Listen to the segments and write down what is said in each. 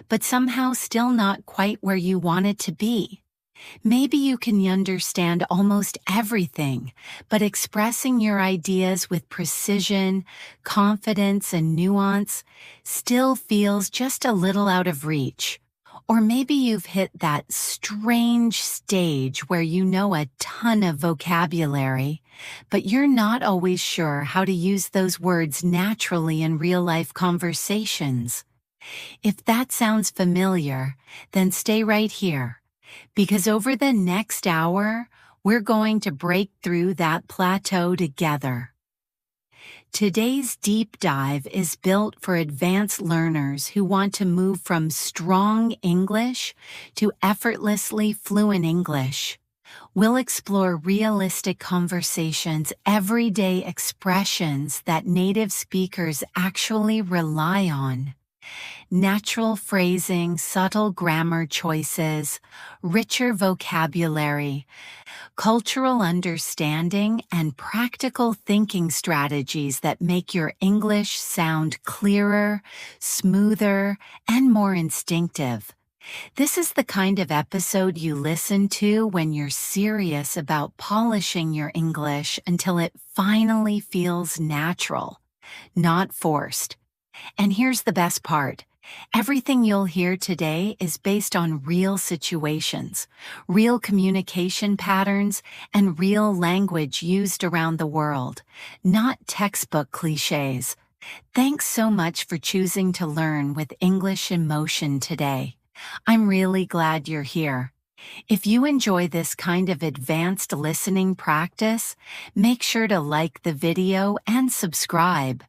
but somehow still not quite where you want it to be. Maybe you can understand almost everything, but expressing your ideas with precision, confidence, and nuance still feels just a little out of reach. Or maybe you've hit that strange stage where you know a ton of vocabulary, but you're not always sure how to use those words naturally in real-life conversations. If that sounds familiar, then stay right here, because over the next hour, we're going to break through that plateau together. Today's deep dive is built for advanced learners who want to move from strong English to effortlessly fluent English. We'll explore realistic conversations, everyday expressions that native speakers actually rely on. Natural phrasing, subtle grammar choices, richer vocabulary, cultural understanding, and practical thinking strategies that make your English sound clearer, smoother, and more instinctive. This is the kind of episode you listen to when you're serious about polishing your English until it finally feels natural, not forced. And here's the best part. Everything you'll hear today is based on real situations, real communication patterns, and real language used around the world, not textbook cliches. Thanks so much for choosing to learn with English in Motion today. I'm really glad you're here. If you enjoy this kind of advanced listening practice, make sure to like the video and subscribe.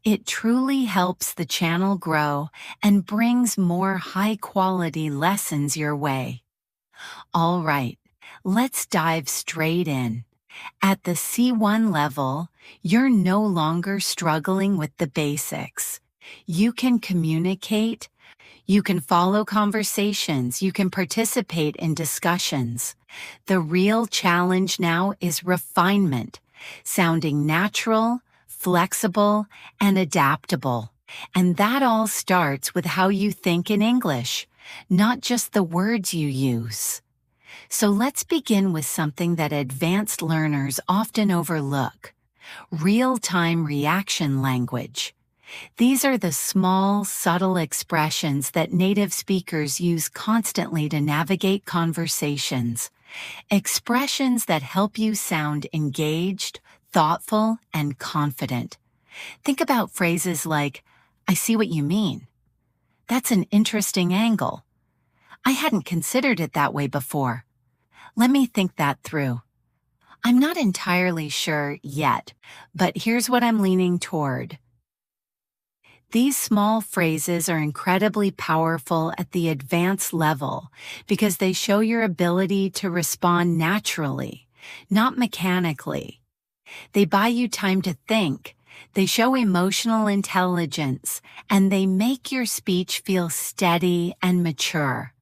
It truly helps the channel grow and brings more high-quality lessons your way. All right, let's dive straight in. At the C1 level, you're no longer struggling with the basics. You can communicate, you can follow conversations, you can participate in discussions. The real challenge now is refinement, sounding natural, flexible, and adaptable. And that all starts with how you think in English, not just the words you use. So let's begin with something that advanced learners often overlook: real-time reaction language. These are the small, subtle expressions that native speakers use constantly to navigate conversations. Expressions that help you sound engaged, thoughtful, and confident. Think about phrases like, "I see what you mean. That's an interesting angle. I hadn't considered it that way before. Let me think that through. I'm not entirely sure yet, but here's what I'm leaning toward." These small phrases are incredibly powerful at the advanced level because they show your ability to respond naturally, not mechanically. They buy you time to think, they show emotional intelligence, and they make your speech feel steady and mature.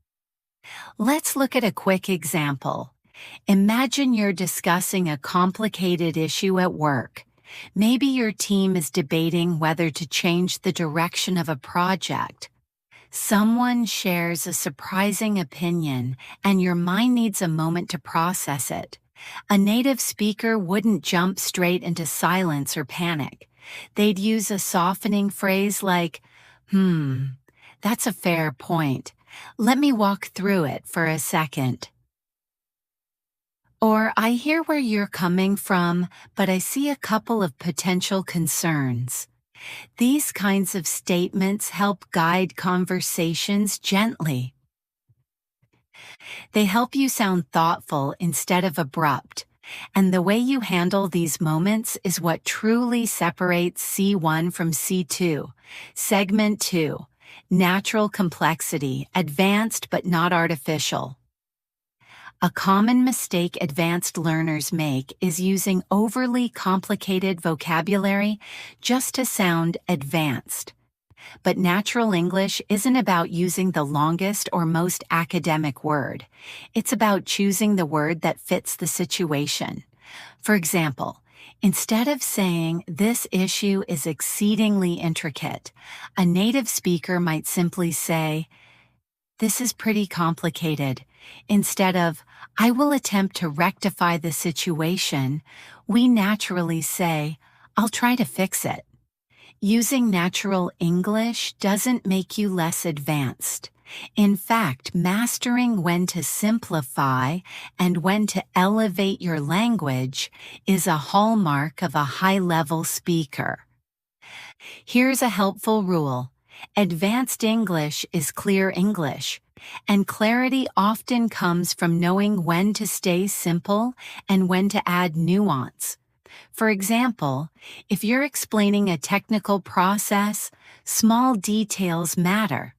Let's look at a quick example. Imagine you're discussing a complicated issue at work. Maybe your team is debating whether to change the direction of a project. Someone shares a surprising opinion, and your mind needs a moment to process it. A native speaker wouldn't jump straight into silence or panic. They'd use a softening phrase like, that's a fair point. Let me walk through it for a second." Or, "I hear where you're coming from, but I see a couple of potential concerns." These kinds of statements help guide conversations gently. They help you sound thoughtful instead of abrupt, and the way you handle these moments is what truly separates C1 from C2. Segment 2, natural complexity, advanced but not artificial. A common mistake advanced learners make is using overly complicated vocabulary just to sound advanced. But natural English isn't about using the longest or most academic word. It's about choosing the word that fits the situation. For example, Instead of saying, "This issue is exceedingly intricate," a native speaker might simply say, "This is pretty complicated." Instead of, "I will attempt to rectify the situation," we naturally say, "I'll try to fix it." Using natural English doesn't make you less advanced. In fact, mastering when to simplify and when to elevate your language is a hallmark of a high-level speaker. Here's a helpful rule. Advanced English is clear English, and clarity often comes from knowing when to stay simple and when to add nuance. For example, if you're explaining a technical process, small details matter.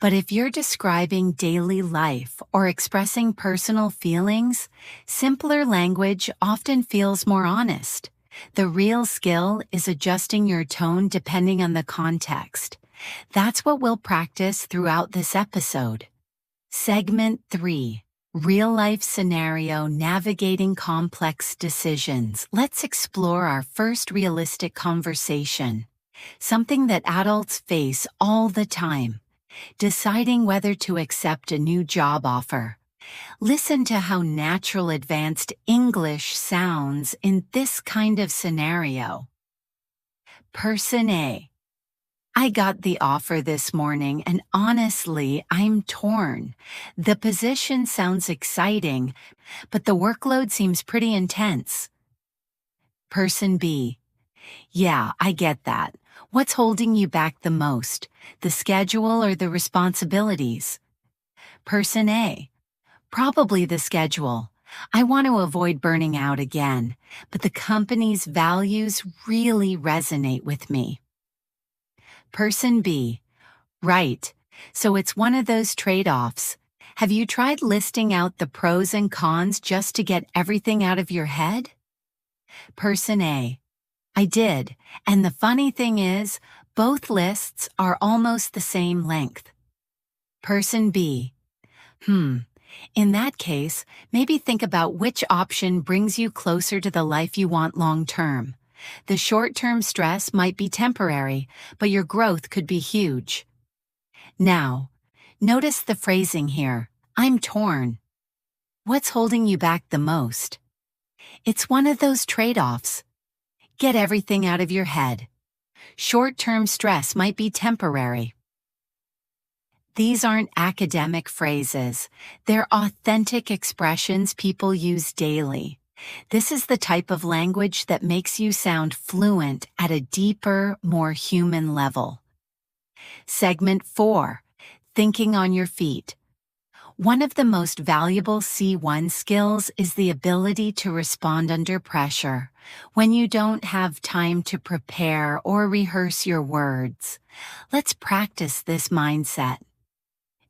But if you're describing daily life or expressing personal feelings, simpler language often feels more honest. The real skill is adjusting your tone depending on the context. That's what we'll practice throughout this episode. Segment 3. Real-life scenario navigating complex decisions. Let's explore our first realistic conversation. Something that adults face all the time. Deciding whether to accept a new job offer. Listen to how natural advanced English sounds in this kind of scenario. Person A. I got the offer this morning and honestly, I'm torn. The position sounds exciting, but the workload seems pretty intense. Person B. Yeah, I get that. What's holding you back the most, the schedule or the responsibilities? Person A. Probably the schedule. I want to avoid burning out again, but the company's values really resonate with me. Person B. Right. So it's one of those trade-offs. Have you tried listing out the pros and cons just to get everything out of your head? Person A. I did, and the funny thing is, both lists are almost the same length. Person B. In that case, maybe think about which option brings you closer to the life you want long-term. The short-term stress might be temporary, but your growth could be huge. Now, notice the phrasing here. I'm torn. What's holding you back the most? It's one of those trade-offs. Get everything out of your head. Short-term stress might be temporary. These aren't academic phrases. They're authentic expressions people use daily. This is the type of language that makes you sound fluent at a deeper, more human level. Segment 4. Thinking on your feet. One of the most valuable C1 skills is the ability to respond under pressure, when you don't have time to prepare or rehearse your words. Let's practice this mindset.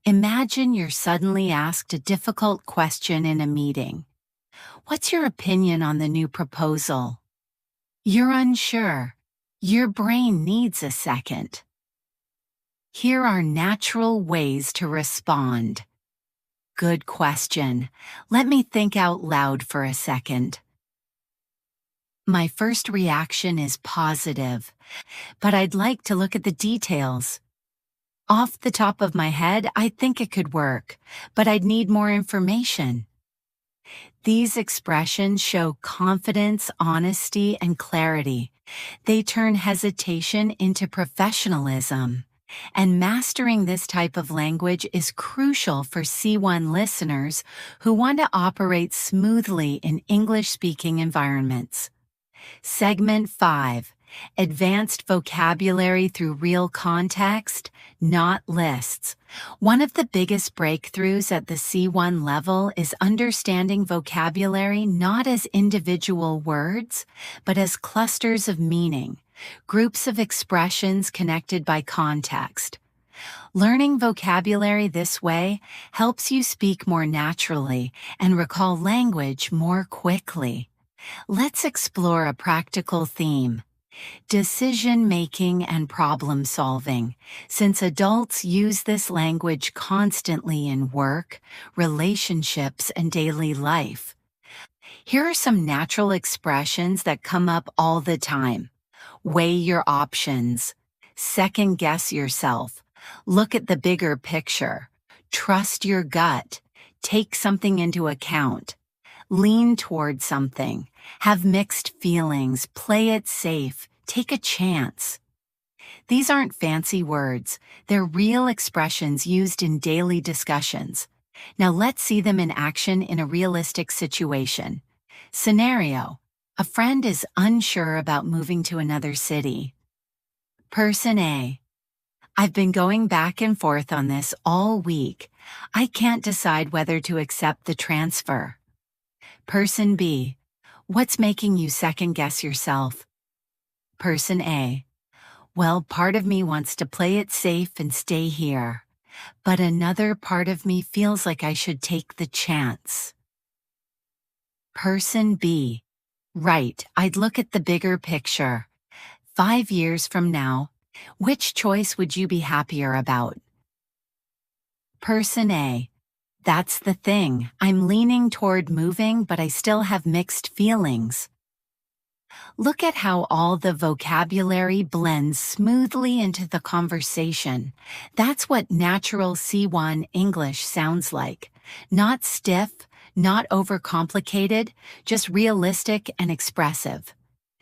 Imagine you're suddenly asked a difficult question in a meeting. What's your opinion on the new proposal? You're unsure. Your brain needs a second. Here are natural ways to respond. Good question. Let me think out loud for a second. My first reaction is positive, but I'd like to look at the details. Off the top of my head, I think it could work, but I'd need more information. These expressions show confidence, honesty, and clarity. They turn hesitation into professionalism. And mastering this type of language is crucial for C1 listeners who want to operate smoothly in English-speaking environments. Segment 5. Advanced vocabulary through real context, not lists. One of the biggest breakthroughs at the C1 level is understanding vocabulary not as individual words, but as clusters of meaning, groups of expressions connected by context. Learning vocabulary this way helps you speak more naturally and recall language more quickly. Let's explore a practical theme. Decision-making and problem-solving, since adults use this language constantly in work, relationships, and daily life. Here are some natural expressions that come up all the time. Weigh your options. Second guess yourself. Look at the bigger picture. Trust your gut. Take something into account. Lean toward something. Have mixed feelings. Play it safe. Take a chance. These aren't fancy words. They're real expressions used in daily discussions. Now let's see them in action in a realistic situation. Scenario: a friend is unsure about moving to another city. Person A: I've been going back and forth on this all week. I can't decide whether to accept the transfer. Person B: What's making you second guess yourself? Person A: Well, part of me wants to play it safe and stay here, but another part of me feels like I should take the chance. Person B: Right, I'd look at the bigger picture. 5 years from now, which choice would you be happier about? Person A: That's the thing. I'm leaning toward moving, but I still have mixed feelings. Look at how all the vocabulary blends smoothly into the conversation. That's what natural C1 English sounds like. Not stiff, not overcomplicated, just realistic and expressive.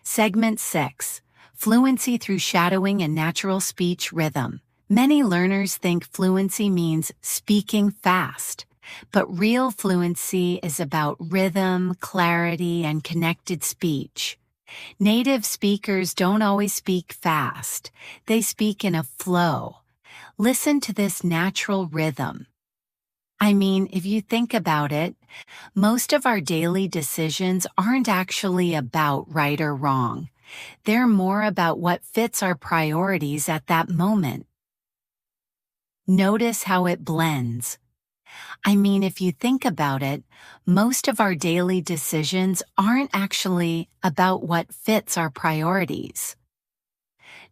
Segment 6. Fluency through shadowing and natural speech rhythm. Many learners think fluency means speaking fast, but real fluency is about rhythm, clarity, and connected speech. Native speakers don't always speak fast. They speak in a flow. Listen to this natural rhythm. I mean, if you think about it, most of our daily decisions aren't actually about right or wrong. They're more about what fits our priorities at that moment. Notice how it blends. I mean, if you think about it, most of our daily decisions aren't actually about what fits our priorities.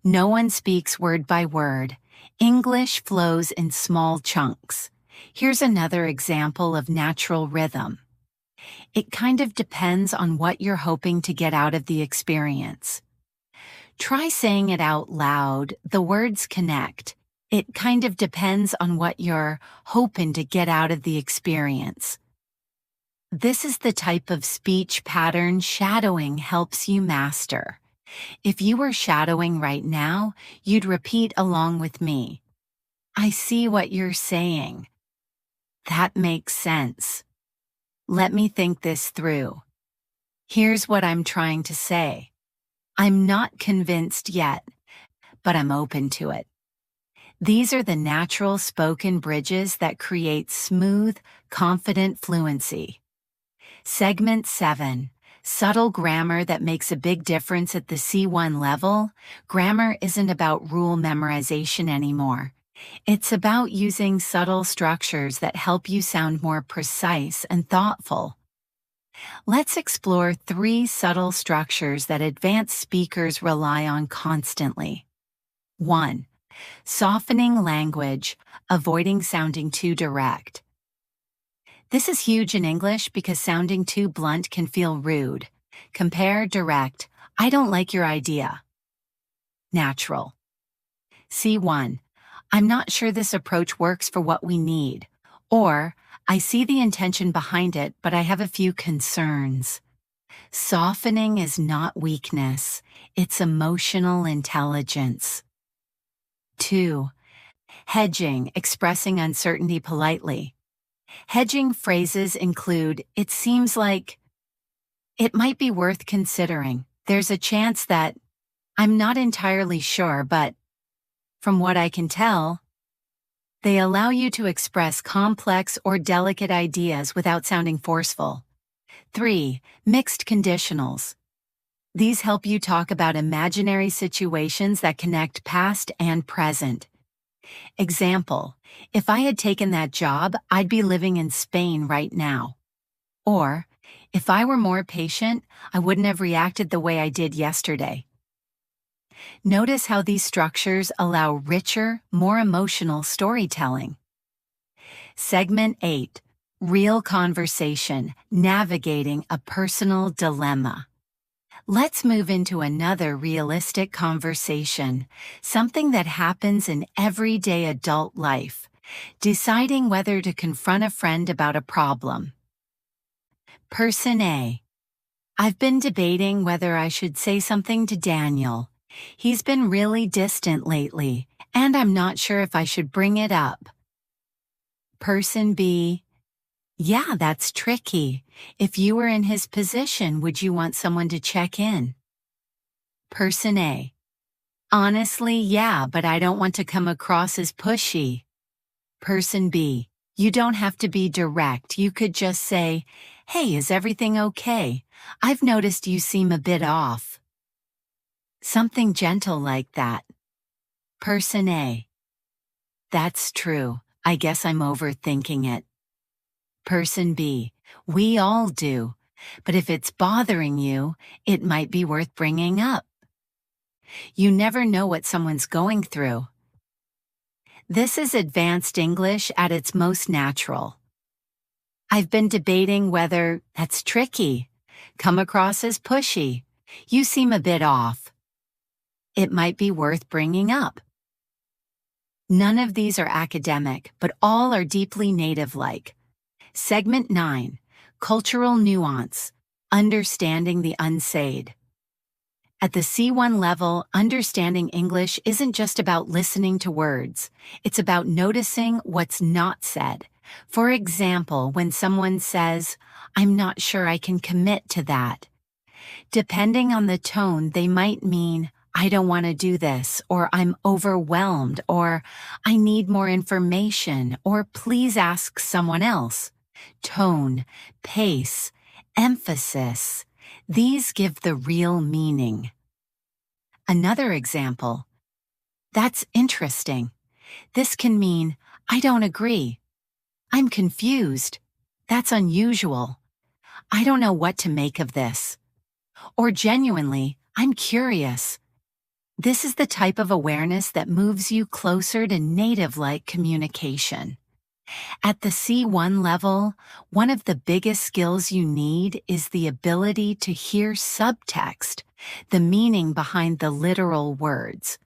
No one speaks word by word. English flows in small chunks. Here's another example of natural rhythm. It kind of depends on what you're hoping to get out of the experience. Try saying it out loud. The words connect. It kind of depends on what you're hoping to get out of the experience. This is the type of speech pattern shadowing helps you master. If you were shadowing right now, you'd repeat along with me. I see what you're saying. That makes sense. Let me think this through. Here's what I'm trying to say. I'm not convinced yet, but I'm open to it. These are the natural spoken bridges that create smooth, confident fluency. Segment 7. Subtle grammar that makes a big difference at the C1 level. Grammar isn't about rule memorization anymore. It's about using subtle structures that help you sound more precise and thoughtful. Let's explore 3 subtle structures that advanced speakers rely on constantly. 1. Softening language, avoiding sounding too direct. This is huge in English because sounding too blunt can feel rude. Compare direct. I don't like your idea. Natural. C1. I'm not sure this approach works for what we need. Or, I see the intention behind it, but I have a few concerns. Softening is not weakness. It's emotional intelligence. 2. Hedging, expressing uncertainty politely. Hedging phrases include, it seems like, it might be worth considering. There's a chance that, I'm not entirely sure, but, from what I can tell, they allow you to express complex or delicate ideas without sounding forceful. 3. Mixed conditionals. These help you talk about imaginary situations that connect past and present. Example, if I had taken that job, I'd be living in Spain right now. Or, if I were more patient, I wouldn't have reacted the way I did yesterday. Notice how these structures allow richer, more emotional storytelling. Segment 8. Real conversation, navigating a personal dilemma. Let's move into another realistic conversation, something that happens in everyday adult life. Deciding whether to confront a friend about a problem. Person A. I've been debating whether I should say something to Daniel. He's been really distant lately, and I'm not sure if I should bring it up. Person B. Yeah, that's tricky. If you were in his position, would you want someone to check in? Person A. Honestly, yeah, but I don't want to come across as pushy. Person B. You don't have to be direct. You could just say, "Hey, is everything okay? I've noticed you seem a bit off." Something gentle like that. Person A. That's true. I guess I'm overthinking it. Person B. We all do. But if it's bothering you, it might be worth bringing up. You never know what someone's going through. This is advanced English at its most natural. I've been debating whether that's tricky. Come across as pushy. You seem a bit off. It might be worth bringing up. None of these are academic, but all are deeply native-like. Segment 9. Cultural Nuance. Understanding the Unsaid. At the C1 level, understanding English isn't just about listening to words. It's about noticing what's not said. For example, when someone says, "I'm not sure I can commit to that." Depending on the tone, they might mean, "I don't want to do this," or "I'm overwhelmed," or "I need more information," or "Please ask someone else." Tone, pace, emphasis. These give the real meaning. Another example. That's interesting. This can mean, "I don't agree." "I'm confused." That's unusual. "I don't know what to make of this." Or genuinely, "I'm curious." This is the type of awareness that moves you closer to native-like communication. At the C1 level, one of the biggest skills you need is the ability to hear subtext, the meaning behind the literal words.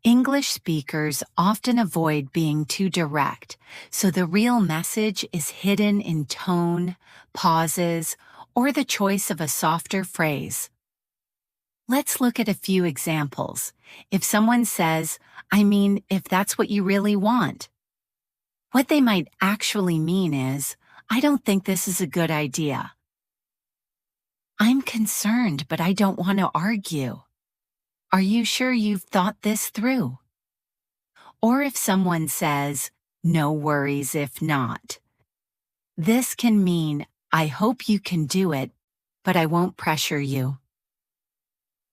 English speakers often avoid being too direct, so the real message is hidden in tone, pauses, or the choice of a softer phrase. Let's look at a few examples. If someone says, "I mean, if that's what you really want," what they might actually mean is, "I don't think this is a good idea." "I'm concerned, but I don't want to argue." "Are you sure you've thought this through?" Or if someone says, "No worries if not," this can mean, "I hope you can do it, but I won't pressure you."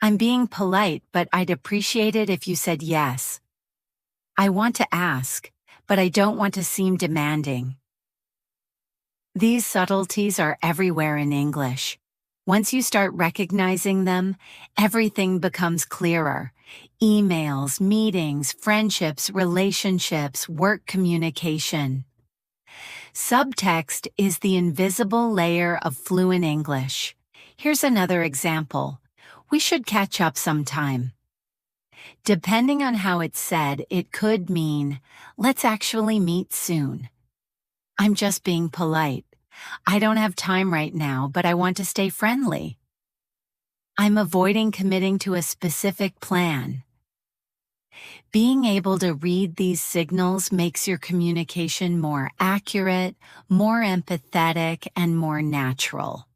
"I'm being polite, but I'd appreciate it if you said yes." "I want to ask, but I don't want to seem demanding." These subtleties are everywhere in English. Once you start recognizing them, everything becomes clearer. Emails, meetings, friendships, relationships, work communication. Subtext is the invisible layer of fluent English. Here's another example. "We should catch up sometime." Depending on how it's said, it could mean, "Let's actually meet soon." "I'm just being polite." "I don't have time right now, but I want to stay friendly." "I'm avoiding committing to a specific plan." Being able to read these signals makes your communication more accurate, more empathetic, and more natural.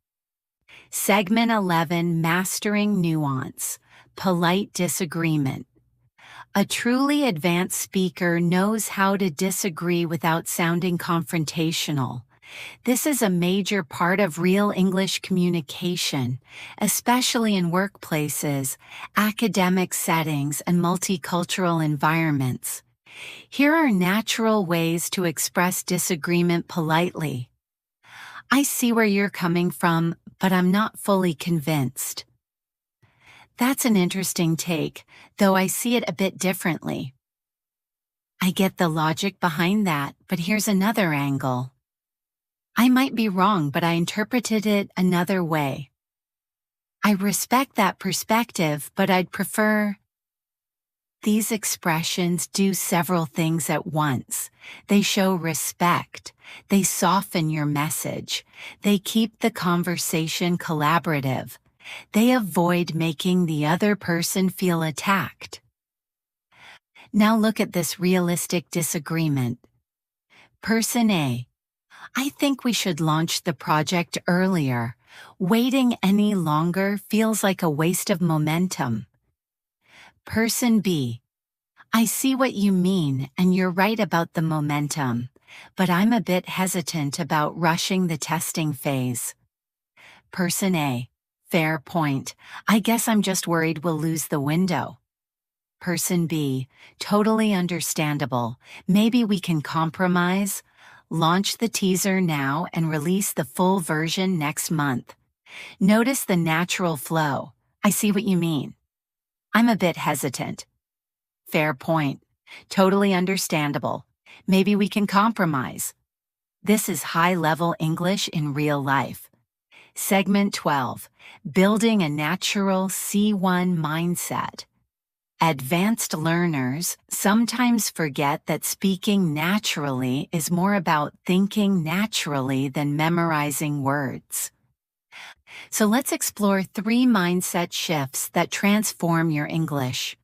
Segment 11. Mastering Nuance. Polite Disagreement. A truly advanced speaker knows how to disagree without sounding confrontational. This is a major part of real English communication, especially in workplaces, academic settings, and multicultural environments. Here are natural ways to express disagreement politely. "I see where you're coming from, but I'm not fully convinced." "That's an interesting take, though I see it a bit differently." "I get the logic behind that, but here's another angle." I might be wrong, but I interpreted it another way. I respect that perspective, but I'd prefer. These expressions do several things at once. They show respect. They soften your message. They keep the conversation collaborative. They avoid making the other person feel attacked. Now look at this realistic disagreement. Person A: I think we should launch the project earlier. Waiting any longer feels like a waste of momentum. Person B: I see what you mean and you're right about the momentum, but I'm a bit hesitant about rushing the testing phase. Person A: Fair point. I guess I'm just worried we'll lose the window. Person B: Totally understandable. Maybe we can compromise. Launch the teaser now and release the full version next month. Notice the natural flow. I see what you mean. I'm a bit hesitant. Fair point. Totally understandable. Maybe we can compromise. This is high-level English in real life. Segment 12. Building a natural C1 mindset. Advanced learners sometimes forget that speaking naturally is more about thinking naturally than memorizing words. So let's explore 3 mindset shifts that transform your English.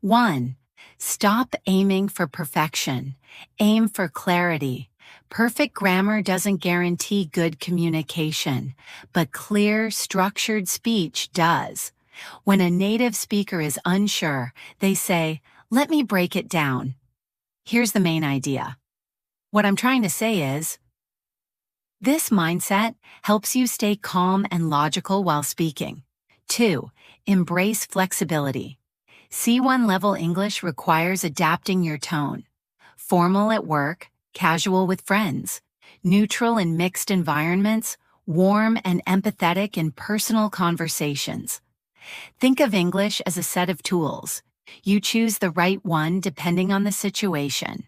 1. Stop aiming for perfection. Aim for clarity. Perfect grammar doesn't guarantee good communication, but clear, structured speech does. When a native speaker is unsure, they say, "Let me break it down." Here's the main idea. What I'm trying to say is, this mindset helps you stay calm and logical while speaking. 2. Embrace flexibility. C1 level English requires adapting your tone. Formal at work, casual with friends. Neutral in mixed environments, warm and empathetic in personal conversations. Think of English as a set of tools. You choose the right one depending on the situation.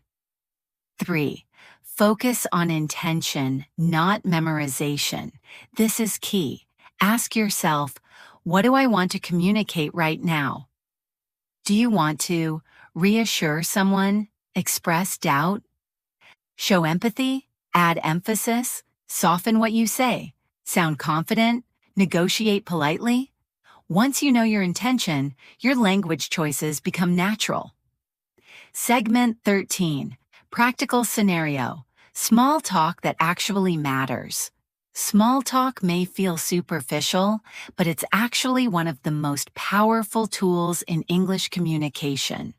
3. Focus on intention, not memorization. This is key. Ask yourself, what do I want to communicate right now? Do you want to reassure someone, express doubt, show empathy, add emphasis, soften what you say, sound confident, negotiate politely? Once you know your intention, your language choices become natural. Segment 13. Practical scenario. Small talk that actually matters. Small talk may feel superficial, but it's actually one of the most powerful tools in English communication.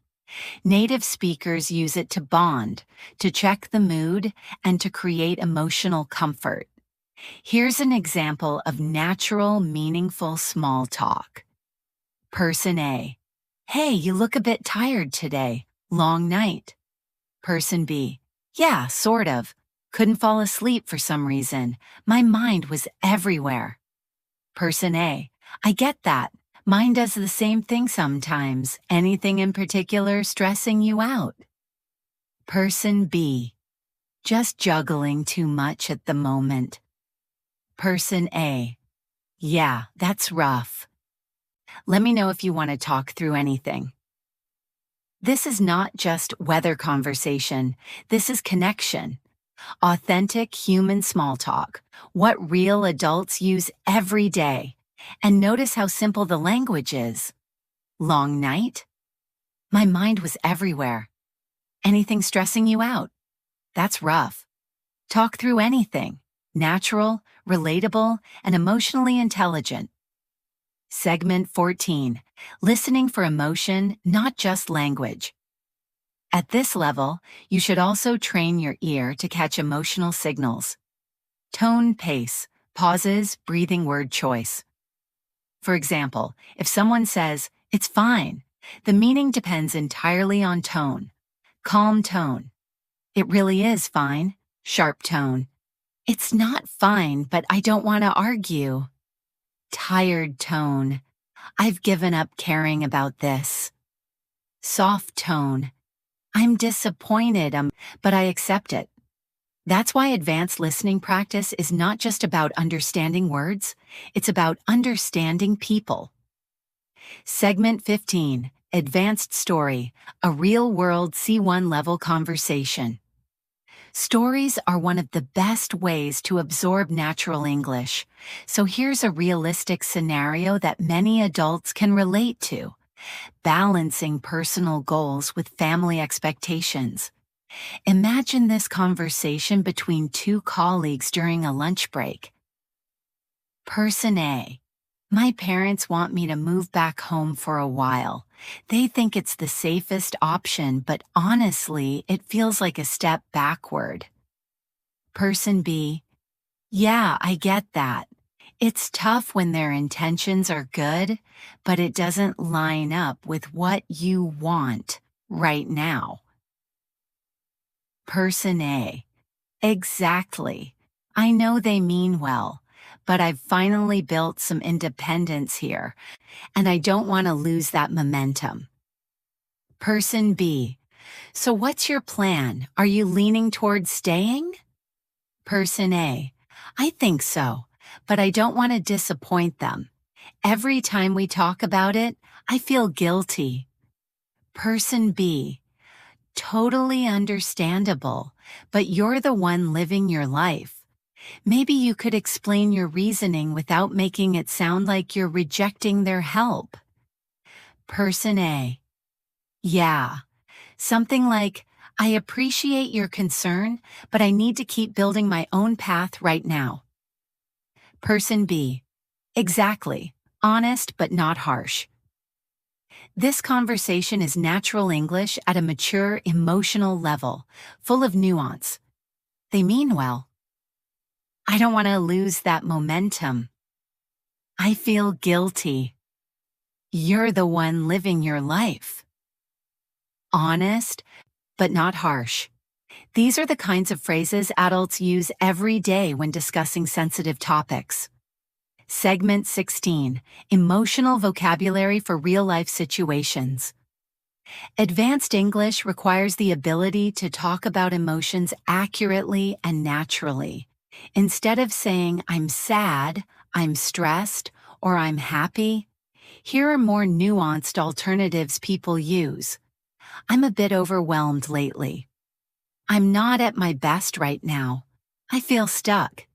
Native speakers use it to bond, to check the mood, and to create emotional comfort. Here's an example of natural, meaningful small talk. Person A: Hey, you look a bit tired today. Long night. Person B: Yeah, sort of. Couldn't fall asleep for some reason. My mind was everywhere. Person A: I get that. Mine does the same thing sometimes. Anything in particular stressing you out? Person B: Just juggling too much at the moment. Person A: Yeah, that's rough. Let me know if you want to talk through anything. This is not just weather conversation. This is connection. Authentic human small talk. What real adults use every day. And notice how simple the language is. Long night? My mind was everywhere. Anything stressing you out? That's rough. Talk through anything. Natural, relatable, and emotionally intelligent. Segment 14. Listening for emotion, not just language. At this level, you should also train your ear to catch emotional signals. Tone, pace, pauses, breathing, word choice. For example, if someone says, "It's fine," the meaning depends entirely on tone. Calm tone. "It really is fine." Sharp tone. "It's not fine, but I don't want to argue." Tired tone. "I've given up caring about this." Soft tone. "I'm disappointed, but I accept it." That's why advanced listening practice is not just about understanding words, it's about understanding people. Segment 15, Advanced Story, a real-world C1 level conversation. Stories are one of the best ways to absorb natural English, so here's a realistic scenario that many adults can relate to: balancing personal goals with family expectations. Imagine this conversation between two colleagues during a lunch break. Person A: My parents want me to move back home for a while. They think it's the safest option, but honestly, it feels like a step backward. Person B: Yeah, I get that. It's tough when their intentions are good, but it doesn't line up with what you want right now. Person A: Exactly. I know they mean well, but I've finally built some independence here, and I don't want to lose that momentum. Person B: So what's your plan? Are you leaning towards staying? Person A: I think so, but I don't want to disappoint them. Every time we talk about it, I feel guilty. Person B: Totally understandable, but you're the one living your life. Maybe you could explain your reasoning without making it sound like you're rejecting their help. Person A: Yeah, something like, I appreciate your concern, but I need to keep building my own path right now. Person B: Exactly. Honest but not harsh. This conversation is natural English at a mature, emotional level, full of nuance. They mean well. I don't want to lose that momentum. I feel guilty. You're the one living your life. Honest, but not harsh. These are the kinds of phrases adults use every day when discussing sensitive topics. Segment 16, Emotional Vocabulary for Real-Life Situations. Advanced English requires the ability to talk about emotions accurately and naturally. Instead of saying, I'm sad, I'm stressed, or I'm happy, here are more nuanced alternatives people use. I'm a bit overwhelmed lately. I'm not at my best right now. I feel stuck.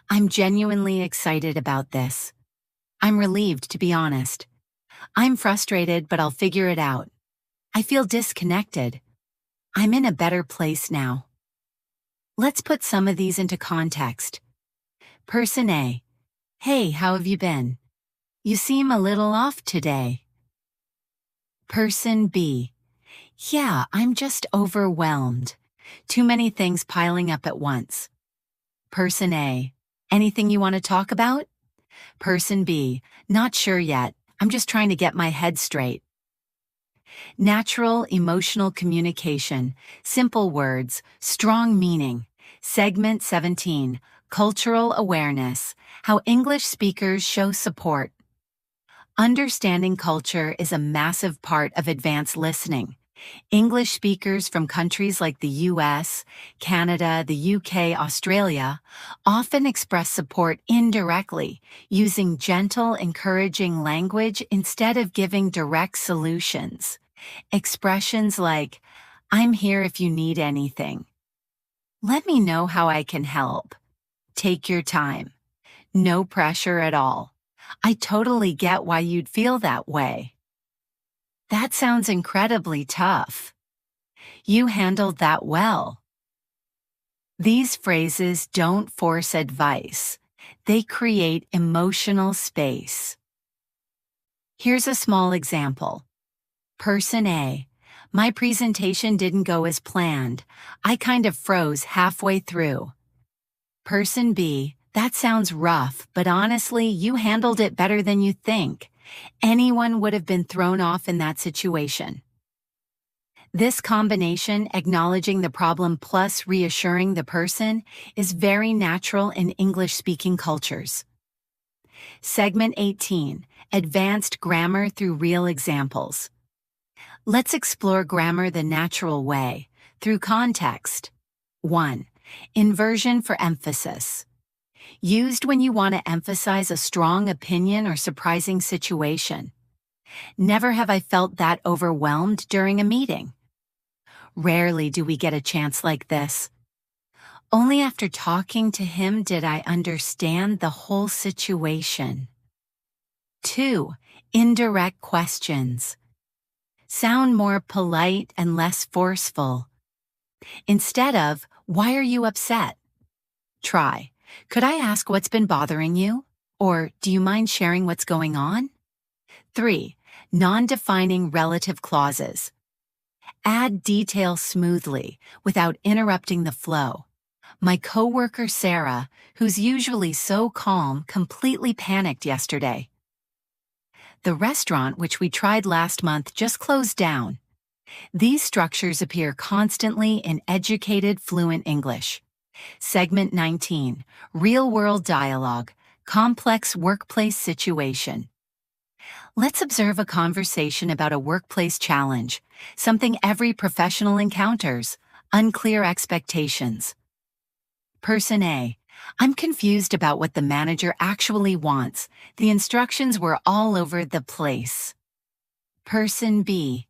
I'm genuinely excited about this. I'm relieved, to be honest. I'm frustrated, but I'll figure it out. I feel disconnected. I'm in a better place now. Let's put some of these into context. Person A: Hey, how have you been? You seem a little off today. Person B: Yeah, I'm just overwhelmed. Too many things piling up at once. Person A: Anything you want to talk about? Person B: Not sure yet. I'm just trying to get my head straight. Natural emotional communication, simple words, strong meaning. Segment 17, Cultural Awareness, How English Speakers Show Support. Understanding culture is a massive part of advanced listening. English speakers from countries like the US, Canada, the UK, Australia often express support indirectly, using gentle, encouraging language instead of giving direct solutions. Expressions like, I'm here if you need anything. Let me know how I can help. Take your time. No pressure at all. I totally get why you'd feel that way. That sounds incredibly tough. You handled that well. These phrases don't force advice. They create emotional space. Here's a small example. Person A: My presentation didn't go as planned. I kind of froze halfway through. Person B: That sounds rough, but honestly, you handled it better than you think. Anyone would have been thrown off in that situation. This combination, acknowledging the problem plus reassuring the person, is very natural in English-speaking cultures. Segment 18, Advanced Grammar Through Real Examples. Let's explore grammar the natural way, through context. 1. Inversion for emphasis. Used when you want to emphasize a strong opinion or surprising situation. Never have I felt that overwhelmed during a meeting. Rarely do we get a chance like this. Only after talking to him did I understand the whole situation. 2. Indirect questions. Sound more polite and less forceful. Instead of, "Why are you upset?" Try, "Could I ask what's been bothering you?" Or, "Do you mind sharing what's going on?" 3. Non-defining relative clauses. Add detail smoothly without interrupting the flow. My coworker Sarah, who's usually so calm, completely panicked yesterday. The restaurant which we tried last month just closed down. These structures appear constantly in educated, fluent English. Segment 19, Real-World Dialogue, Complex Workplace Situation. Let's observe a conversation about a workplace challenge, something every professional encounters, unclear expectations. Person A, "I'm confused about what the manager actually wants. The instructions were all over the place." Person B,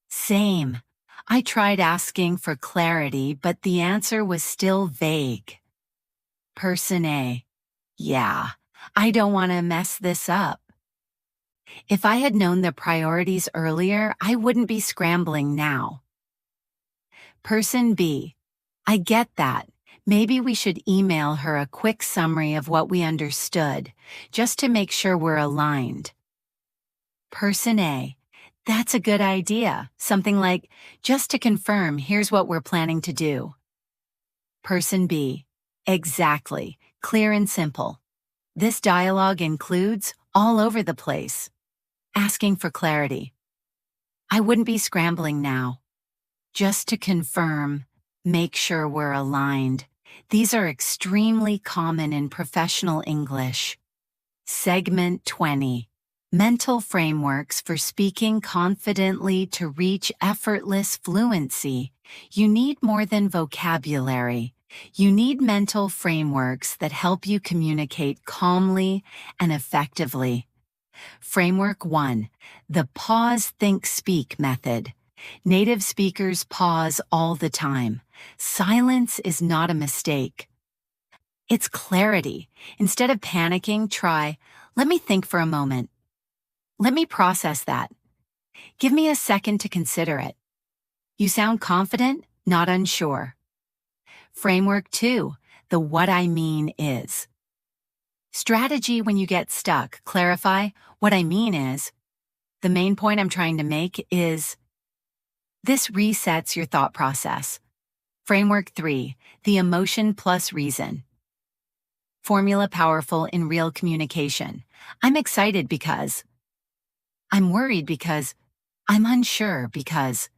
"Same. I tried asking for clarity, but the answer was still vague." Person A, "Yeah, I don't want to mess this up. If I had known the priorities earlier, I wouldn't be scrambling now." Person B, "I get that. Maybe we should email her a quick summary of what we understood, just to make sure we're aligned." Person A, "That's a good idea. Something like, 'Just to confirm, here's what we're planning to do.'" Person B, "Exactly. Clear and simple. This dialogue includes all over the place. Asking for clarity. I wouldn't be scrambling now. Just to confirm, make sure we're aligned." These are extremely common in professional English. Segment 20. Mental frameworks for speaking confidently to reach effortless fluency. You need more than vocabulary. You need mental frameworks that help you communicate calmly and effectively. Framework 1. The pause, think, speak method. Native speakers pause all the time. Silence is not a mistake. It's clarity. Instead of panicking, try, "Let me think for a moment. Let me process that. Give me a second to consider it." You sound confident, not unsure. Framework 2. The what I mean is. Strategy when you get stuck. Clarify, "What I mean is, the main point I'm trying to make is." This resets your thought process. Framework 3. The emotion plus reason. Formula powerful in real communication. I'm excited because. I'm worried because. I'm unsure because.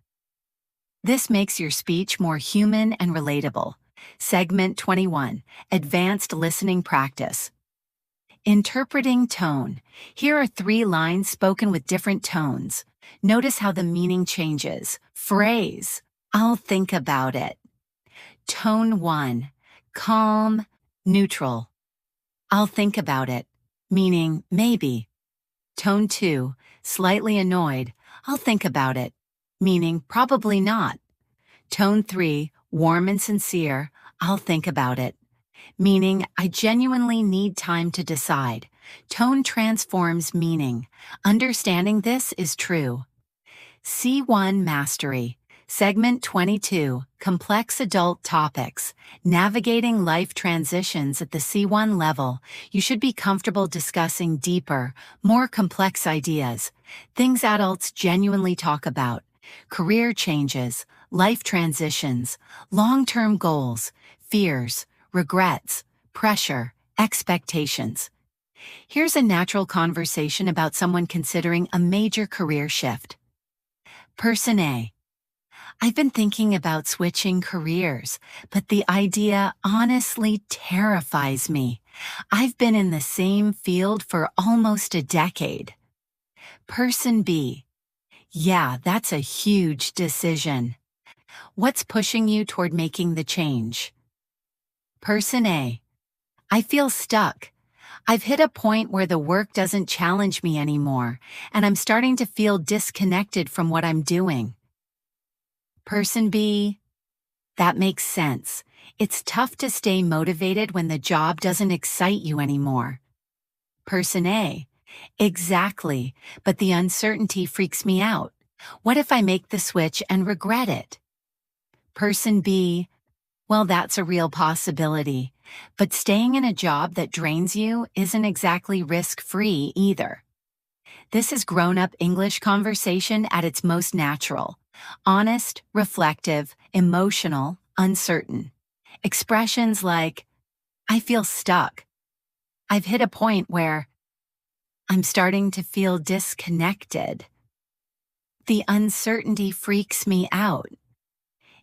This makes your speech more human and relatable. Segment 21. Advanced listening practice. Interpreting tone. Here are 3 lines spoken with different tones. Notice how the meaning changes. Phrase, "I'll think about it." Tone 1. Calm, neutral. "I'll think about it," meaning maybe. Tone 2. Slightly annoyed. "I'll think about it," meaning probably not. Tone 3. Warm and sincere. "I'll think about it," meaning I genuinely need time to decide. Tone transforms meaning. Understanding this is true. C1 Mastery. Segment 22. Complex adult topics. Navigating life transitions at the C1 level. You should be comfortable discussing deeper, more complex ideas. Things adults genuinely talk about. Career changes, life transitions, long-term goals, fears, regrets, pressure, expectations. Here's a natural conversation about someone considering a major career shift. Person A. I've been thinking about switching careers, but the idea honestly terrifies me. I've been in the same field for almost a decade. Person B. Yeah, that's a huge decision. What's pushing you toward making the change? Person A. I feel stuck. I've hit a point where the work doesn't challenge me anymore, and I'm starting to feel disconnected from what I'm doing. Person B. That makes sense. It's tough to stay motivated when the job doesn't excite you anymore. Person A. Exactly, but the uncertainty freaks me out. What if I make the switch and regret it? Person B. Well, that's a real possibility, but staying in a job that drains you isn't exactly risk-free either. This is grown-up English conversation at its most natural. Honest, reflective, emotional, uncertain. Expressions like, I feel stuck. I've hit a point where I'm starting to feel disconnected. The uncertainty freaks me out.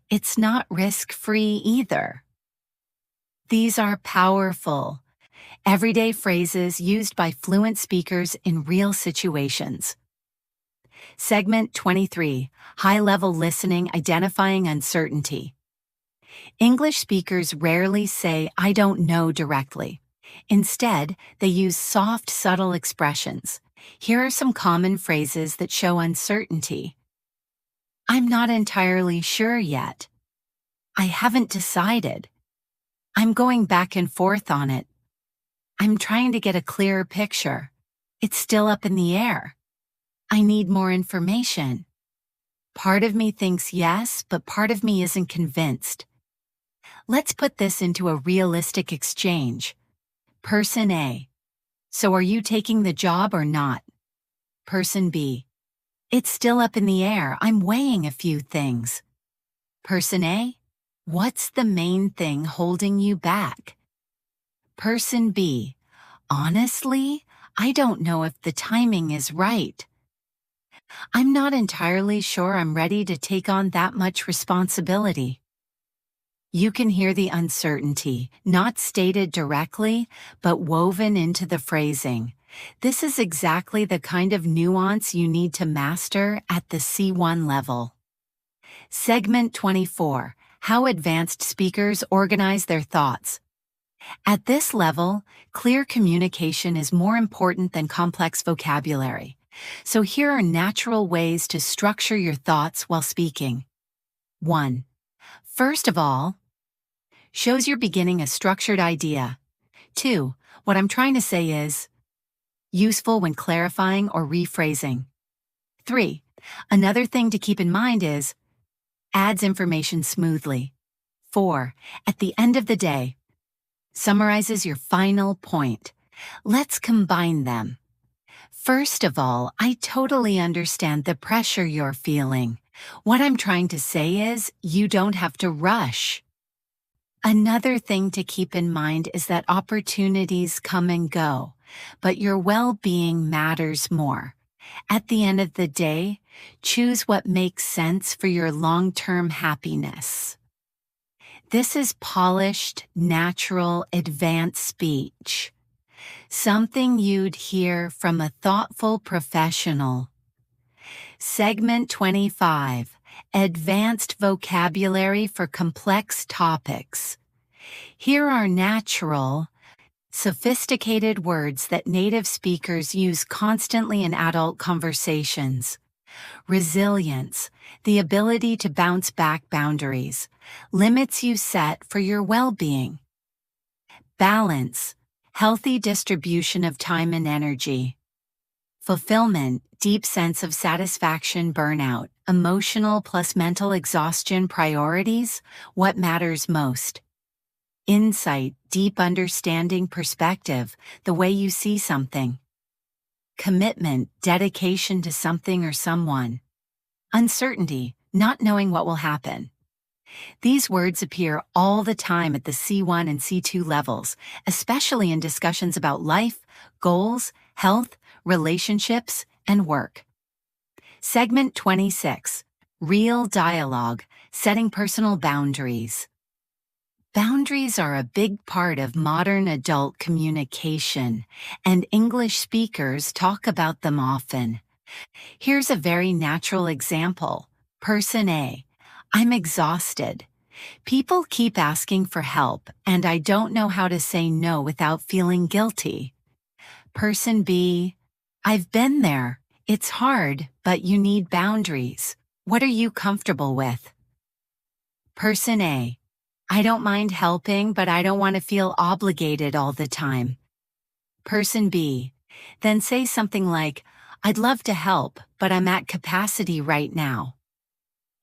It's not risk-free either. These are powerful, everyday phrases used by fluent speakers in real situations. Segment 23, High-Level Listening Identifying Uncertainty. English speakers rarely say, I don't know directly. Instead, they use soft, subtle expressions. Here are some common phrases that show uncertainty. I'm not entirely sure yet. I haven't decided. I'm going back and forth on it. I'm trying to get a clearer picture. It's still up in the air. I need more information. Part of me thinks yes, but part of me isn't convinced. Let's put this into a realistic exchange. Person A. So are you taking the job or not? Person B. It's still up in the air. I'm weighing a few things. Person A. What's the main thing holding you back? Person B. Honestly, I don't know if the timing is right. I'm not entirely sure I'm ready to take on that much responsibility. You can hear the uncertainty, not stated directly, but woven into the phrasing. This is exactly the kind of nuance you need to master at the C1 level. Segment 24, How Advanced Speakers Organize Their Thoughts. At this level, clear communication is more important than complex vocabulary. So here are natural ways to structure your thoughts while speaking. 1. First of all, shows you're beginning a structured idea. 2. What I'm trying to say is useful when clarifying or rephrasing. 3. Another thing to keep in mind is adds information smoothly. 4. At the end of the day, summarizes your final point. Let's combine them. First of all, I totally understand the pressure you're feeling. What I'm trying to say is, you don't have to rush. Another thing to keep in mind is that opportunities come and go, but your well-being matters more. At the end of the day, choose what makes sense for your long-term happiness. This is polished, natural, advanced speech. Something you'd hear from a thoughtful professional. Segment 25, Advanced Vocabulary for Complex Topics. Here are natural, sophisticated words that native speakers use constantly in adult conversations. Resilience, the ability to bounce back boundaries, limits you set for your well-being. Balance, healthy distribution of time and energy. Fulfillment, deep sense of satisfaction, burnout, emotional plus mental exhaustion, priorities, what matters most. Insight, deep understanding, perspective, the way you see something. Commitment, dedication to something or someone. Uncertainty, not knowing what will happen. These words appear all the time at the C1 and C2 levels, especially in discussions about life, goals, health, relationships, and work. Segment 26, Real Dialogue, Setting Personal Boundaries. Boundaries are a big part of modern adult communication, and English speakers talk about them often. Here's a very natural example. Person A. I'm exhausted. People keep asking for help, and I don't know how to say no without feeling guilty. Person B, I've been there. It's hard, but you need boundaries. What are you comfortable with? Person A, I don't mind helping, but I don't want to feel obligated all the time. Person B, then say something like, I'd love to help, but I'm at capacity right now.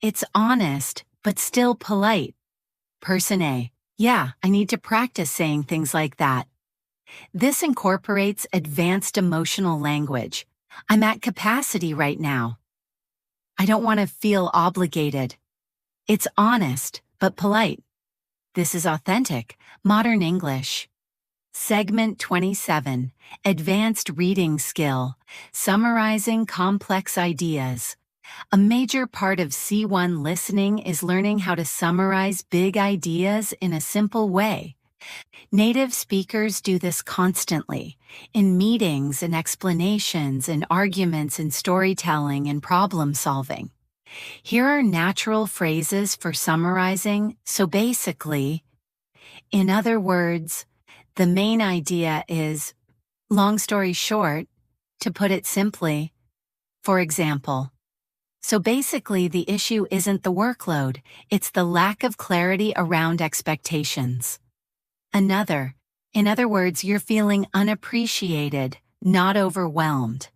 It's honest, but still polite. Person A, yeah, I need to practice saying things like that. This incorporates advanced emotional language. I'm at capacity right now. I don't want to feel obligated. It's honest, but polite. This is authentic, modern English. Segment 27, Advanced Reading Skill, Summarizing Complex Ideas. A major part of C1 listening is learning how to summarize big ideas in a simple way. Native speakers do this constantly, in meetings and explanations and arguments and storytelling and problem solving. Here are natural phrases for summarizing, so basically, in other words, the main idea is, long story short, to put it simply. For example, so basically the issue isn't the workload, it's the lack of clarity around expectations. Another, in other words, you're feeling unappreciated, not overwhelmed.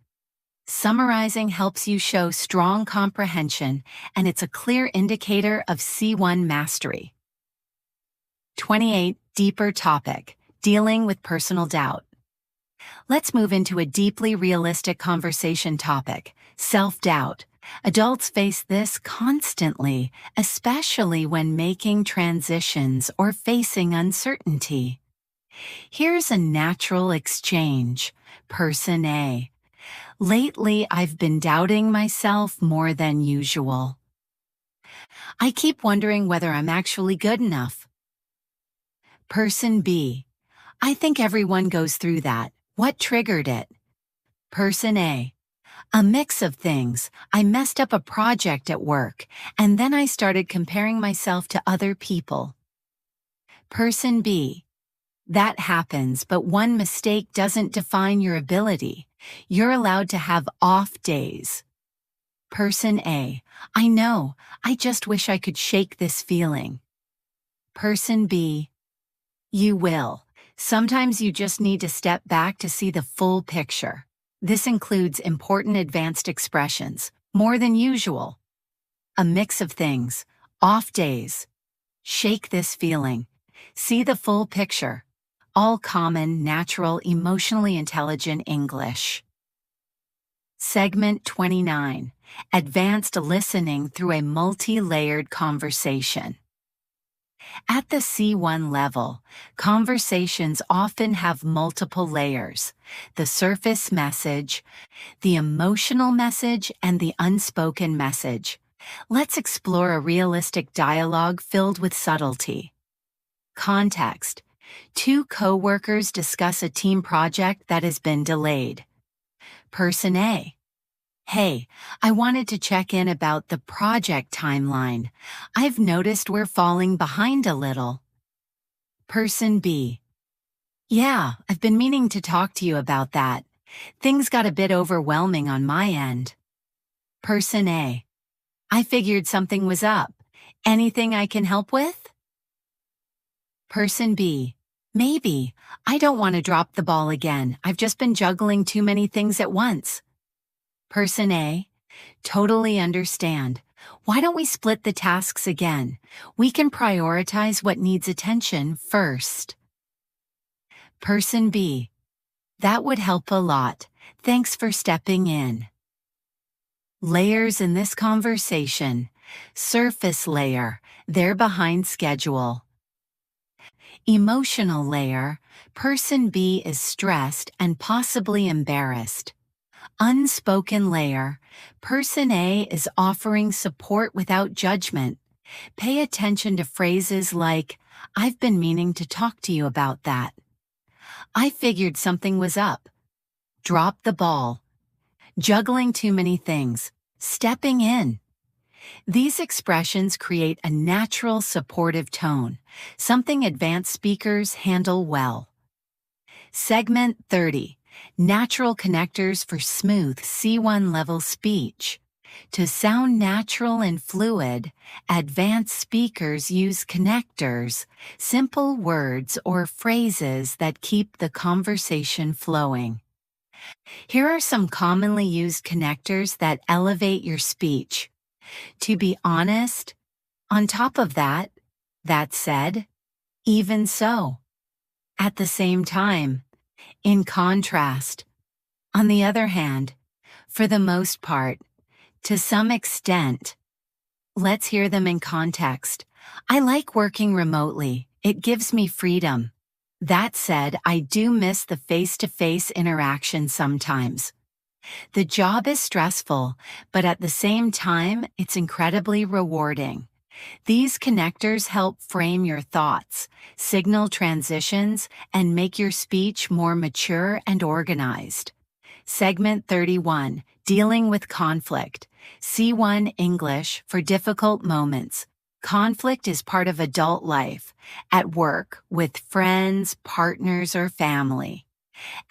Summarizing helps you show strong comprehension, and it's a clear indicator of C1 mastery. 28. Deeper topic, dealing with personal doubt. Let's move into a deeply realistic conversation topic, self-doubt. Adults face this constantly, especially when making transitions or facing uncertainty. Here's a natural exchange. Person A, lately I've been doubting myself more than usual. I keep wondering whether I'm actually good enough. Person B, I think everyone goes through that. What triggered it? Person A, a mix of things. I messed up a project at work, and then I started comparing myself to other people. Person B, that happens, but one mistake doesn't define your ability. You're allowed to have off days. Person A, I know, I just wish I could shake this feeling. Person B, you will. Sometimes you just need to step back to see the full picture. This includes important advanced expressions, more than usual. A mix of things, off days. Shake this feeling. See the full picture. All common, natural, emotionally intelligent English. Segment 29, Advanced Listening Through a Multi-Layered Conversation. At the C1 level, conversations often have multiple layers: the surface message, the emotional message, and the unspoken message. Let's explore a realistic dialogue filled with subtlety. Context: two co-workers discuss a team project that has been delayed. Person A, hey, I wanted to check in about the project timeline. I've noticed we're falling behind a little. Person B, yeah, I've been meaning to talk to you about that. Things got a bit overwhelming on my end. Person A, I figured something was up. Anything I can help with? Person B, maybe. I don't want to drop the ball again. I've just been juggling too many things at once. Person A, totally understand. Why don't we split the tasks again? We can prioritize what needs attention first. Person B, that would help a lot. Thanks for stepping in. Layers in this conversation. Surface layer, they're behind schedule. Emotional layer, person B is stressed and possibly embarrassed. Unspoken layer, person A is offering support without judgment. Pay attention to phrases like, I've been meaning to talk to you about that. I figured something was up. Drop the ball. Juggling too many things. Stepping in. These expressions create a natural supportive tone, something advanced speakers handle well. Segment 30. Natural connectors for smooth C1 level speech. To sound natural and fluid, advanced speakers use connectors, simple words or phrases that keep the conversation flowing. Here are some commonly used connectors that elevate your speech. To be honest, on top of that said, even so. At the same time, in contrast. On the other hand, for the most part, to some extent. Let's hear them in context. I like working remotely. It gives me freedom. That said, I do miss the face-to-face interaction sometimes. The job is stressful, but at the same time, it's incredibly rewarding. These connectors help frame your thoughts, signal transitions, and make your speech more mature and organized. Segment 31. Dealing with conflict. C1 English for difficult moments. Conflict is part of adult life, at work, with friends, partners, or family.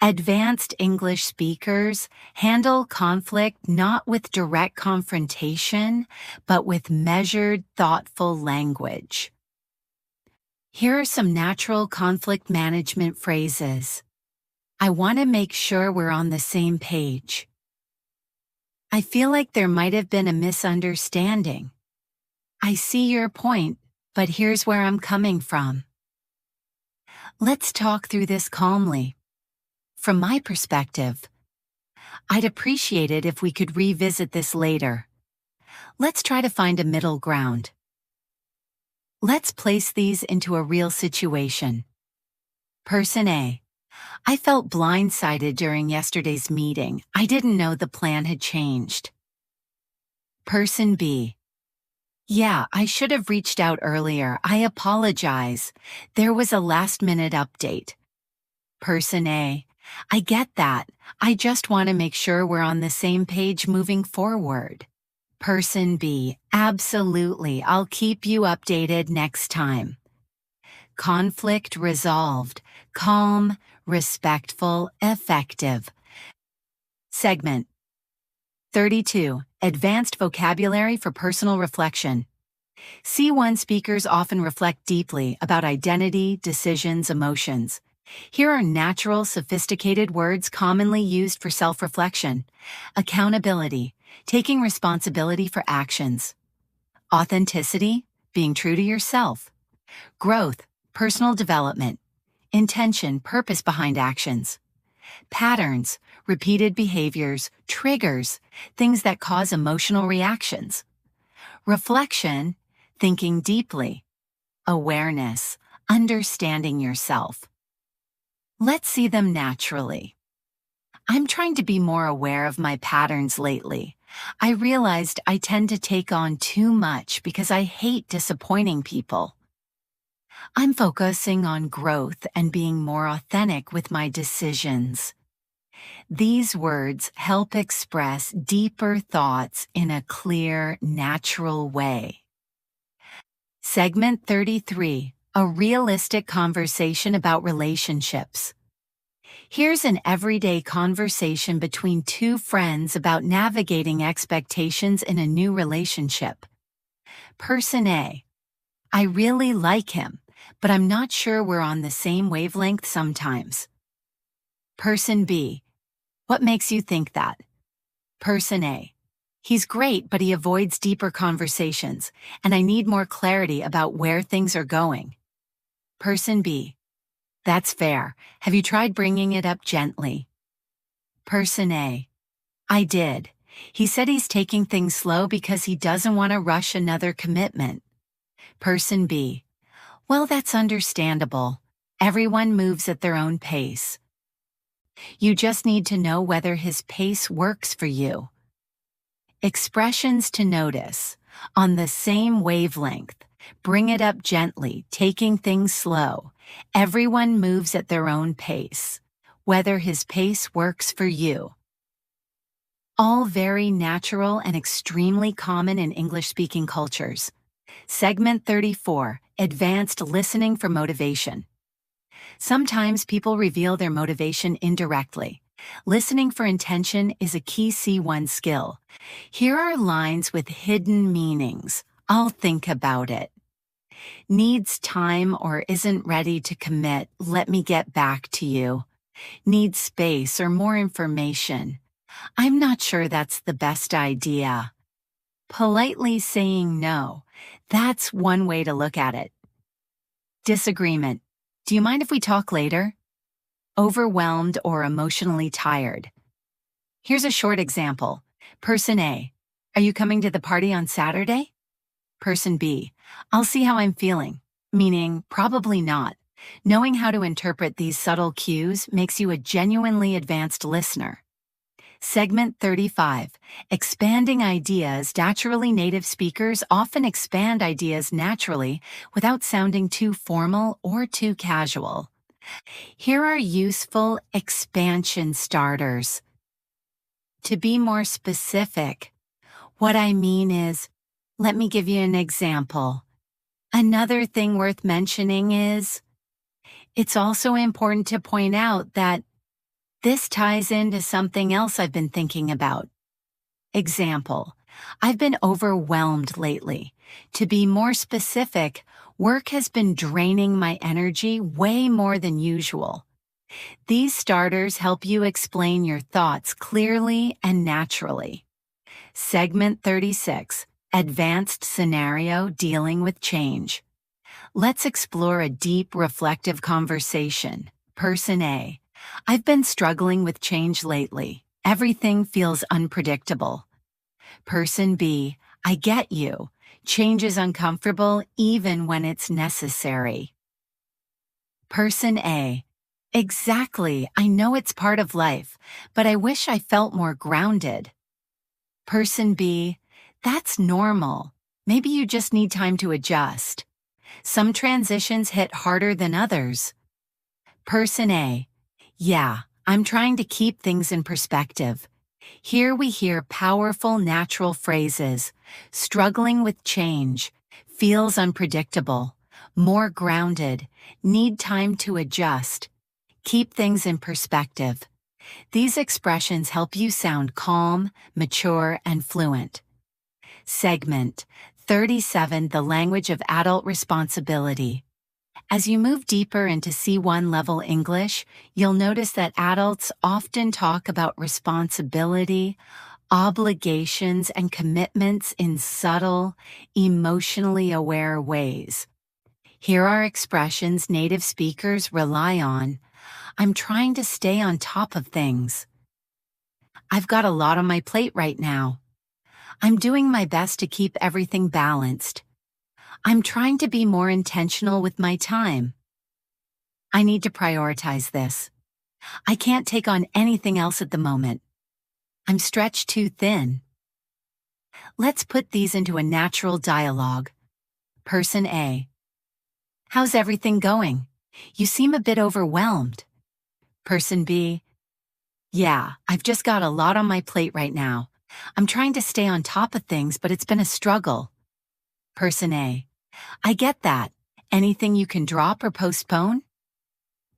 Advanced English speakers handle conflict not with direct confrontation, but with measured, thoughtful language. Here are some natural conflict management phrases. I want to make sure we're on the same page. I feel like there might have been a misunderstanding. I see your point, but here's where I'm coming from. Let's talk through this calmly. From my perspective, I'd appreciate it if we could revisit this later. Let's try to find a middle ground. Let's place these into a real situation. Person A. I felt blindsided during yesterday's meeting. I didn't know the plan had changed. Person B. Yeah, I should have reached out earlier. I apologize. There was a last-minute update. Person A. I get that. I just want to make sure we're on the same page moving forward. Person B. Absolutely. I'll keep you updated next time. Conflict resolved. Calm, respectful, effective. Segment 32. Advanced vocabulary for personal reflection. C1 speakers often reflect deeply about identity, decisions, emotions. Here are natural, sophisticated words commonly used for self-reflection. Accountability, taking responsibility for actions. Authenticity, being true to yourself. Growth, personal development. Intention, purpose behind actions. Patterns, repeated behaviors, triggers, things that cause emotional reactions. Reflection, thinking deeply. Awareness, understanding yourself. Let's see them naturally. I'm trying to be more aware of my patterns lately. I realized I tend to take on too much because I hate disappointing people. I'm focusing on growth and being more authentic with my decisions. These words help express deeper thoughts in a clear, natural way. Segment 33. A realistic conversation about relationships. Here's an everyday conversation between two friends about navigating expectations in a new relationship. Person A. I really like him, but I'm not sure we're on the same wavelength sometimes. Person B. What makes you think that? Person A. He's great, but he avoids deeper conversations, and I need more clarity about where things are going. Person B. That's fair. Have you tried bringing it up gently? Person A. I did. He said he's taking things slow because he doesn't want to rush another commitment. Person B. Well, that's understandable. Everyone moves at their own pace. You just need to know whether his pace works for you. Expressions to notice. On the same wavelength. Bring it up gently, taking things slow. Everyone moves at their own pace. Whether his pace works for you. all very natural and extremely common in English-speaking cultures. Segment 34, Advanced Listening for Motivation. Sometimes people reveal their motivation indirectly. Listening for intention is a key C1 skill. Here are lines with hidden meanings. I'll think about it. Needs time or isn't ready to commit, let me get back to you. Needs space or more information. I'm not sure that's the best idea. Politely saying no. That's one way to look at it. Disagreement. Do you mind if we talk later? Overwhelmed or emotionally tired. Here's a short example. Person A. Are you coming to the party on Saturday? Person B. I'll see how I'm feeling. Meaning, probably not. Knowing how to interpret these subtle cues makes you a genuinely advanced listener. Segment 35. Expanding ideas. Naturally native speakers often expand ideas naturally without sounding too formal or too casual. Here are useful expansion starters. To be more specific, what I mean is, let me give you an example. Another thing worth mentioning is, it's also important to point out that this ties into something else I've been thinking about. Example, I've been overwhelmed lately. To be more specific, work has been draining my energy way more than usual. These starters help you explain your thoughts clearly and naturally. Segment 36, Advanced Scenario Dealing with Change. Let's explore a deep, reflective conversation. Person A. I've been struggling with change lately. Everything feels unpredictable. Person B. I get you. Change is uncomfortable even when it's necessary. Person A. Exactly. I know it's part of life, but I wish I felt more grounded. Person B. That's normal. Maybe you just need time to adjust. Some transitions hit harder than others. Person A. Yeah, I'm trying to keep things in perspective. Here we hear powerful natural phrases. Struggling with change. Feels unpredictable. More grounded. Need time to adjust. Keep things in perspective. These expressions help you sound calm, mature, and fluent. Segment 37, The Language of Adult Responsibility. As you move deeper into C1 level English, you'll notice that adults often talk about responsibility, obligations, and commitments in subtle, emotionally aware ways. Here are expressions native speakers rely on. I'm trying to stay on top of things. I've got a lot on my plate right now. I'm doing my best to keep everything balanced. I'm trying to be more intentional with my time. I need to prioritize this. I can't take on anything else at the moment. I'm stretched too thin. Let's put these into a natural dialogue. Person A. How's everything going? You seem a bit overwhelmed. Person B. Yeah, I've just got a lot on my plate right now. I'm trying to stay on top of things, but it's been a struggle. Person A. I get that. Anything you can drop or postpone?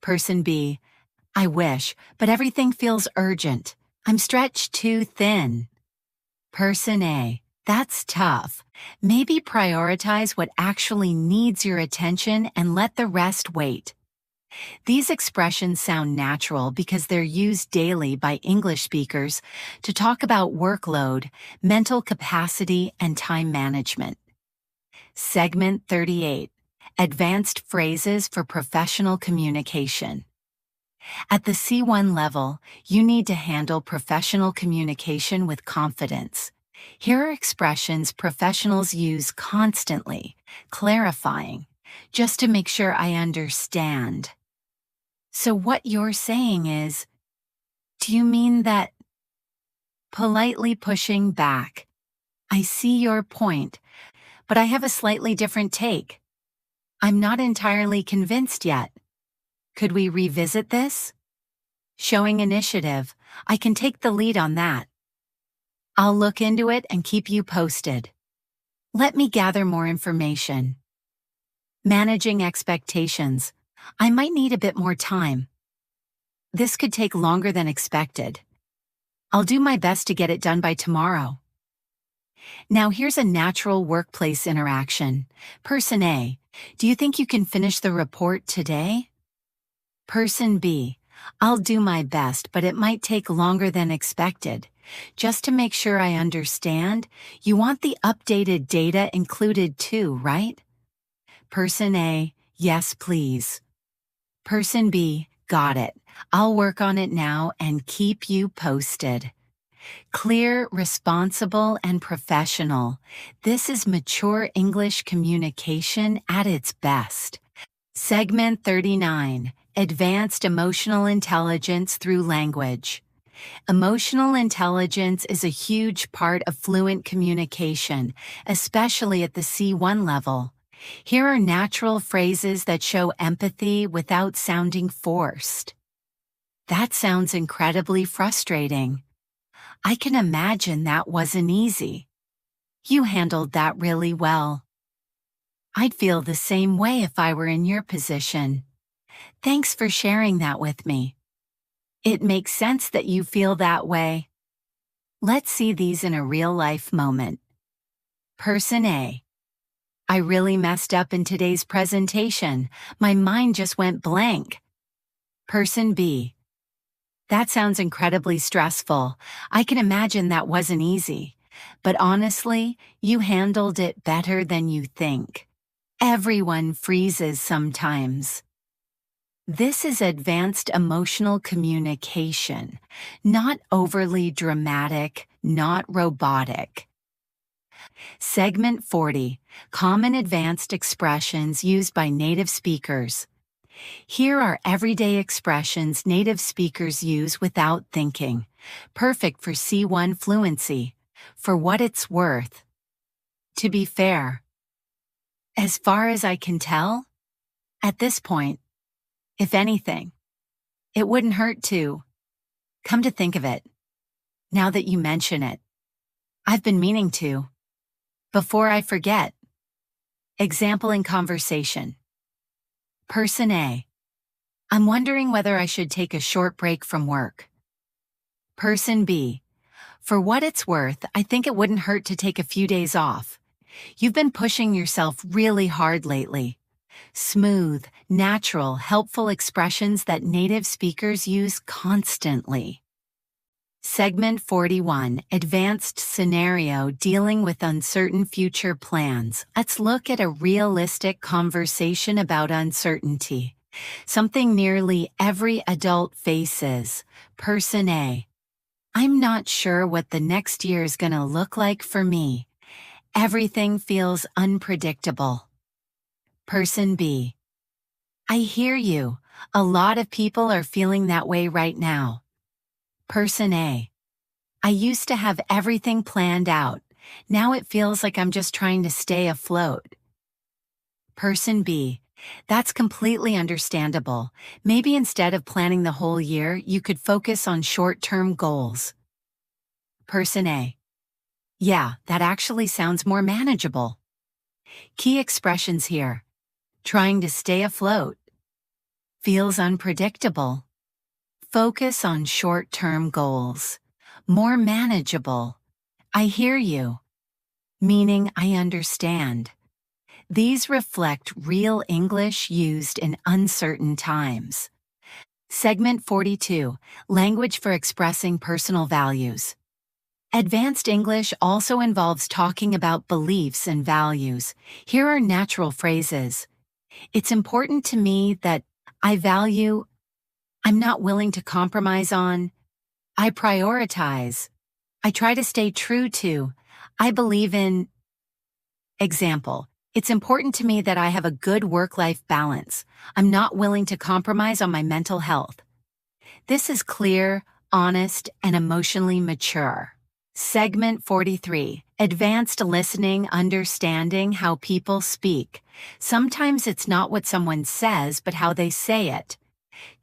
Person B. I wish, but everything feels urgent. I'm stretched too thin. Person A. That's tough. Maybe prioritize what actually needs your attention and let the rest wait. These expressions sound natural because they're used daily by English speakers to talk about workload, mental capacity, and time management. Segment 38, Advanced Phrases for Professional Communication. At the C1 level, you need to handle professional communication with confidence. Here are expressions professionals use constantly, clarifying, just to make sure I understand. So what you're saying is, do you mean that? Politely pushing back. I see your point, but I have a slightly different take. I'm not entirely convinced yet. Could we revisit this? Showing initiative. I can take the lead on that. I'll look into it and keep you posted. Let me gather more information. Managing expectations. I might need a bit more time. This could take longer than expected. I'll do my best to get it done by tomorrow. Now here's a natural workplace interaction. Person A, do you think you can finish the report today? Person B, I'll do my best, but it might take longer than expected. Just to make sure I understand, you want the updated data included too, right? Person A, yes, please. Person B, got it. I'll work on it now and keep you posted. Clear, responsible, and professional. This is mature English communication at its best. Segment 39. Advanced Emotional Intelligence Through Language. Emotional intelligence is a huge part of fluent communication, especially at the C1 level. Here are natural phrases that show empathy without sounding forced. That sounds incredibly frustrating. I can imagine that wasn't easy. You handled that really well. I'd feel the same way if I were in your position. Thanks for sharing that with me. It makes sense that you feel that way. Let's see these in a real-life moment. Person A. I really messed up in today's presentation. My mind just went blank. Person B. That sounds incredibly stressful. I can imagine that wasn't easy. But honestly, you handled it better than you think. Everyone freezes sometimes. This is advanced emotional communication, not overly dramatic, not robotic. Segment 40. Common advanced expressions used by native speakers. Here are everyday expressions native speakers use without thinking. Perfect for C1 fluency. For what it's worth. To be fair. As far as I can tell, at this point, if anything, it wouldn't hurt to. Come to think of it, now that you mention it, I've been meaning to. Before I forget. Example in conversation. Person A. I'm wondering whether I should take a short break from work. Person B. For what it's worth, I think it wouldn't hurt to take a few days off. You've been pushing yourself really hard lately. Smooth, natural, helpful expressions that native speakers use constantly. Segment 41. Advanced Scenario Dealing with Uncertain Future Plans. Let's look at a realistic conversation about uncertainty. Something nearly every adult faces. Person A. I'm not sure what the next year is gonna look like for me. Everything feels unpredictable. Person B. I hear you. A lot of people are feeling that way right now. Person A. I used to have everything planned out. Now it feels like I'm just trying to stay afloat. Person B. That's completely understandable. Maybe instead of planning the whole year, you could focus on short-term goals. Person A. Yeah, that actually sounds more manageable. Key expressions here. Trying to stay afloat. Feels unpredictable. Focus on short-term goals. More manageable. I hear you. Meaning I understand. These reflect real English used in uncertain times. Segment 42. Language for expressing personal values. Advanced English also involves talking about beliefs and values. Here are natural phrases. It's important to me that I value, I'm not willing to compromise on, I prioritize, I try to stay true to, I believe in. Example, it's important to me that I have a good work-life balance. I'm not willing to compromise on my mental health. This is clear, honest, and emotionally mature. Segment 43. Advanced listening, understanding how people speak. Sometimes it's not what someone says, but how they say it.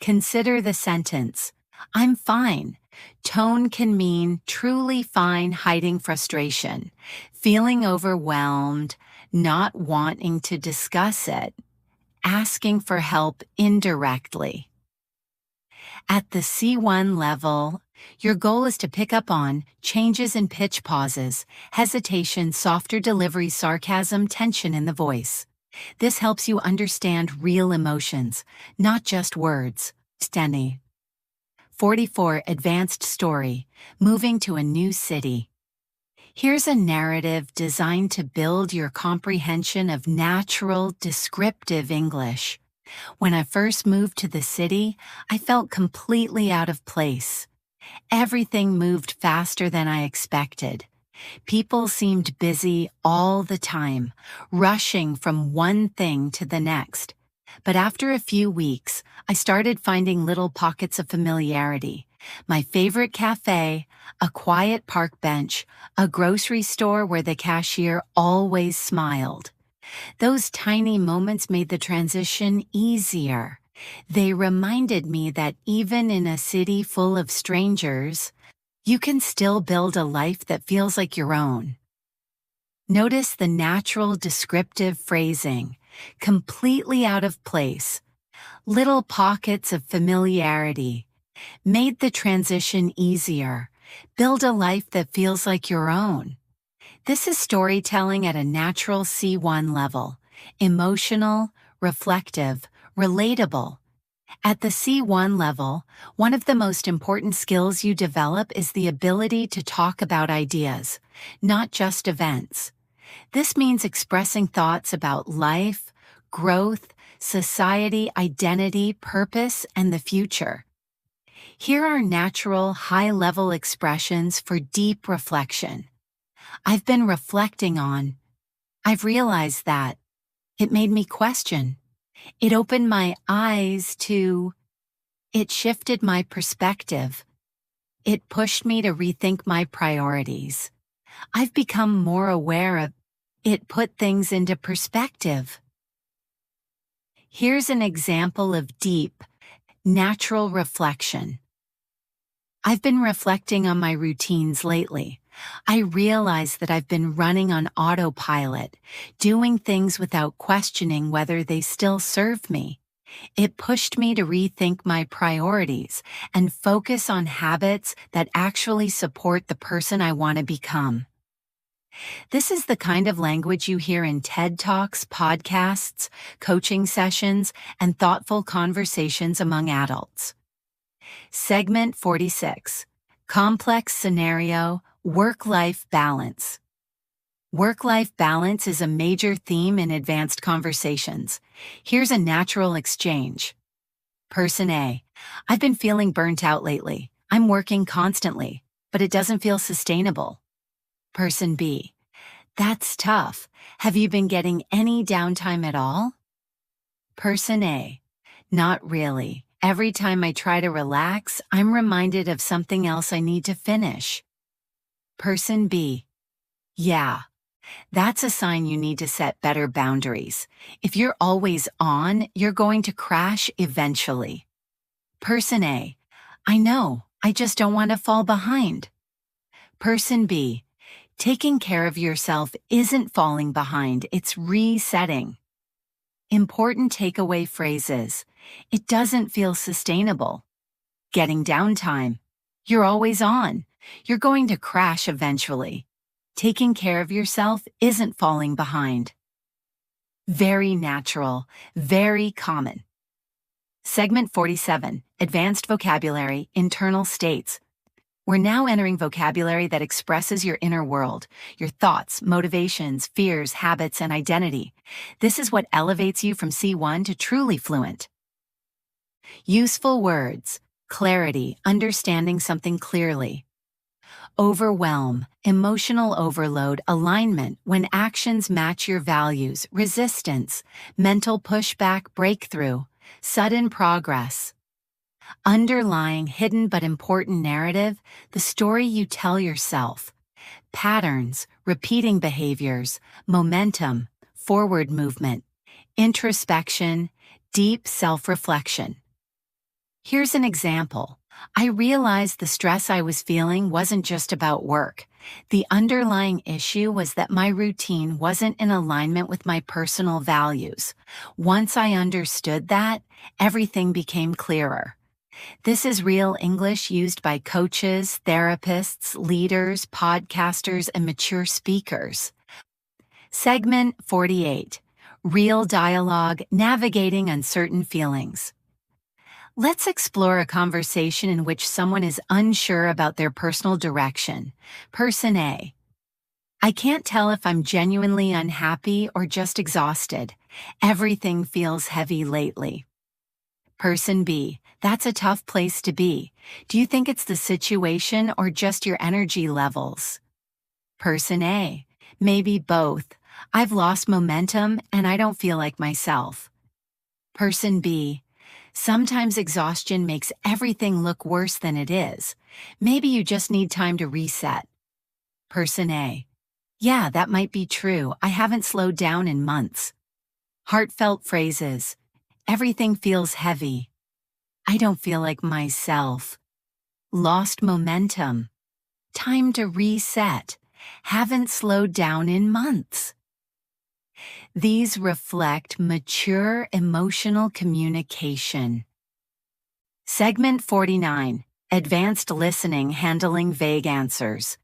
Consider the sentence, I'm fine. Tone can mean truly fine hiding frustration, feeling overwhelmed, not wanting to discuss it, asking for help indirectly. At the C1 level, your goal is to pick up on changes in pitch pauses, hesitation, softer delivery, sarcasm, tension in the voice. This helps you understand real emotions, not just words. Steny. 44. Advanced story. Moving to a new city. Here's a narrative designed to build your comprehension of natural, descriptive English. When I first moved to the city, I felt completely out of place. Everything moved faster than I expected. People seemed busy all the time, rushing from one thing to the next. But after a few weeks, I started finding little pockets of familiarity. My favorite cafe, a quiet park bench, a grocery store where the cashier always smiled. Those tiny moments made the transition easier. They reminded me that even in a city full of strangers, you can still build a life that feels like your own. Notice the natural descriptive phrasing, completely out of place, little pockets of familiarity, made the transition easier, build a life that feels like your own. This is storytelling at a natural C1 level, emotional, reflective, relatable. At the C1 level, one of the most important skills you develop is the ability to talk about ideas, not just events. This means expressing thoughts about life, growth, society, identity, purpose, and the future. Here are natural, high-level expressions for deep reflection. I've been reflecting on. I've realized that. It made me question. It opened my eyes to. It shifted my perspective. It pushed me to rethink my priorities. I've become more aware of. It put things into perspective. Here's an example of deep, natural reflection. I've been reflecting on my routines lately. I realize that I've been running on autopilot, doing things without questioning whether they still serve me. It pushed me to rethink my priorities and focus on habits that actually support the person I want to become. This is the kind of language you hear in TED Talks, podcasts, coaching sessions, and thoughtful conversations among adults. Segment 46. Complex scenario, work-life balance. Work-life balance is a major theme in advanced conversations. Here's a natural exchange. Person A. I've been feeling burnt out lately. I'm working constantly, but it doesn't feel sustainable. Person B. That's tough. Have you been getting any downtime at all? Person A. Not really. Every time I try to relax, I'm reminded of something else I need to finish. Person B. Yeah. That's a sign you need to set better boundaries. If you're always on, you're going to crash eventually. Person A. I know. I just don't want to fall behind. Person B. Taking care of yourself isn't falling behind, it's resetting. Important takeaway phrases. It doesn't feel sustainable. Getting downtime. You're always on. You're going to crash eventually. Taking care of yourself isn't falling behind. Very natural, very common. Segment 47. Advanced vocabulary, internal states. We're now entering vocabulary that expresses your inner world, your thoughts, motivations, fears, habits, and identity. This is what elevates you from C1 to truly fluent. Useful words, clarity, understanding something clearly. Overwhelm, emotional overload, alignment, when actions match your values, resistance, mental pushback, breakthrough, sudden progress. Underlying, hidden but important narrative, the story you tell yourself. Patterns, repeating behaviors, momentum, forward movement, introspection, deep self-reflection. Here's an example. I realized the stress I was feeling wasn't just about work. The underlying issue was that my routine wasn't in alignment with my personal values. Once I understood that, everything became clearer. This is real English used by coaches, therapists, leaders, podcasters, and mature speakers. Segment 48. Real Dialogue, Navigating Uncertain Feelings. Let's explore a conversation in which someone is unsure about their personal direction. Person A. I can't tell if I'm genuinely unhappy or just exhausted. Everything feels heavy lately. Person B. That's a tough place to be. Do you think it's the situation or just your energy levels? Person A. Maybe both. I've lost momentum and I don't feel like myself. Person B. Sometimes exhaustion makes everything look worse than it is. Maybe you just need time to reset. Person A. Yeah, that might be true. I haven't slowed down in months. Heartfelt phrases. Everything feels heavy. I don't feel like myself. Lost momentum. Time to reset. Haven't slowed down in months. These reflect mature emotional communication. Segment 49. Advanced Listening, Handling Vague Answers.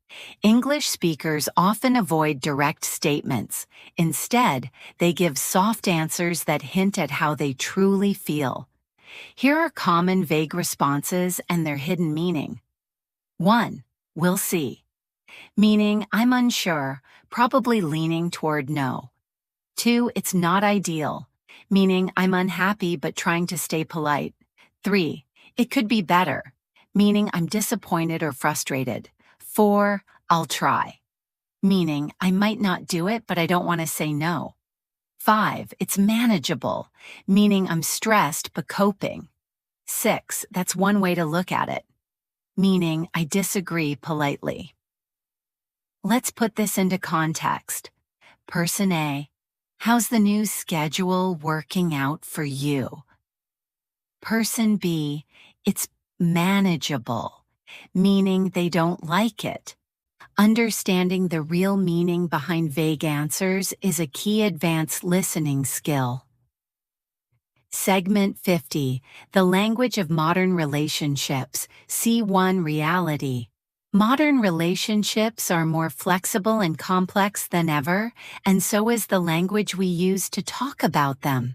English speakers often avoid direct statements. Instead, they give soft answers that hint at how they truly feel. Here are common vague responses and their hidden meaning. 1. We'll see. Meaning, I'm unsure, probably leaning toward no. 2. It's not ideal. Meaning, I'm unhappy but trying to stay polite. 3. It could be better. Meaning, I'm disappointed or frustrated. 4. I'll try. Meaning, I might not do it, but I don't want to say no. 5. It's manageable. Meaning, I'm stressed but coping. 6. That's one way to look at it. Meaning, I disagree politely. Let's put this into context. Person A. How's the new schedule working out for you? Person B. It's manageable, meaning they don't like it. Understanding the real meaning behind vague answers is a key advanced listening skill. Segment 50. The Language of Modern Relationships. C1 Reality. Modern relationships are more flexible and complex than ever, and so is the language we use to talk about them.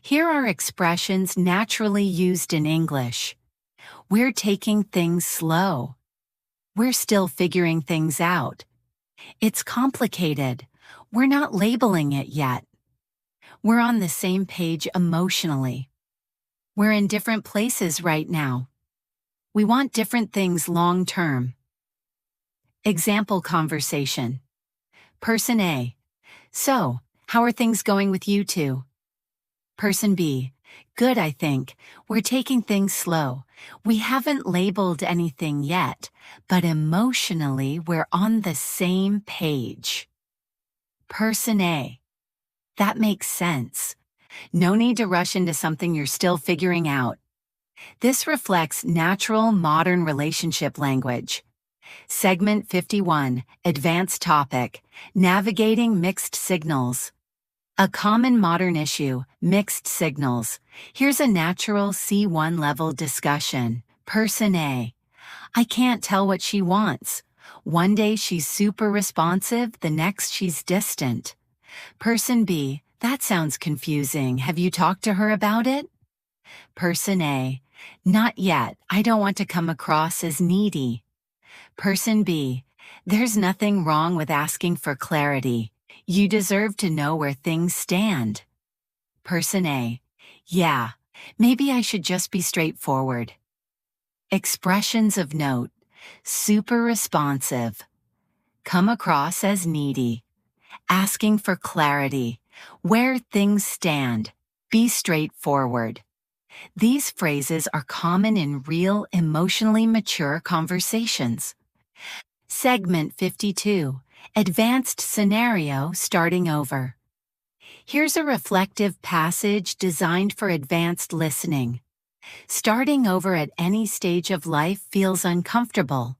Here are expressions naturally used in English. We're taking things slow. We're still figuring things out. It's complicated. We're not labeling it yet. We're on the same page emotionally. We're in different places right now. We want different things long term. Example conversation. Person A. So, how are things going with you two? Person B. Good, I think. We're taking things slow. We haven't labeled anything yet, but emotionally we're on the same page. Person A. That makes sense. No need to rush into something you're still figuring out. This reflects natural modern relationship language. Segment 51. Advanced Topic. Navigating Mixed Signals. A common modern issue, mixed signals. Here's a natural C1 level discussion. Person A. I can't tell what she wants. One day she's super responsive, the next she's distant. Person B. That sounds confusing. Have you talked to her about it? Person A. Not yet. I don't want to come across as needy. Person B. There's nothing wrong with asking for clarity. You deserve to know where things stand. Person A. Yeah, maybe I should just be straightforward. Expressions of note. Super responsive. Come across as needy. Asking for clarity. Where things stand. Be straightforward. These phrases are common in real, emotionally mature conversations. Segment 52. Advanced Scenario, Starting Over. Here's a reflective passage designed for advanced listening. Starting over at any stage of life feels uncomfortable.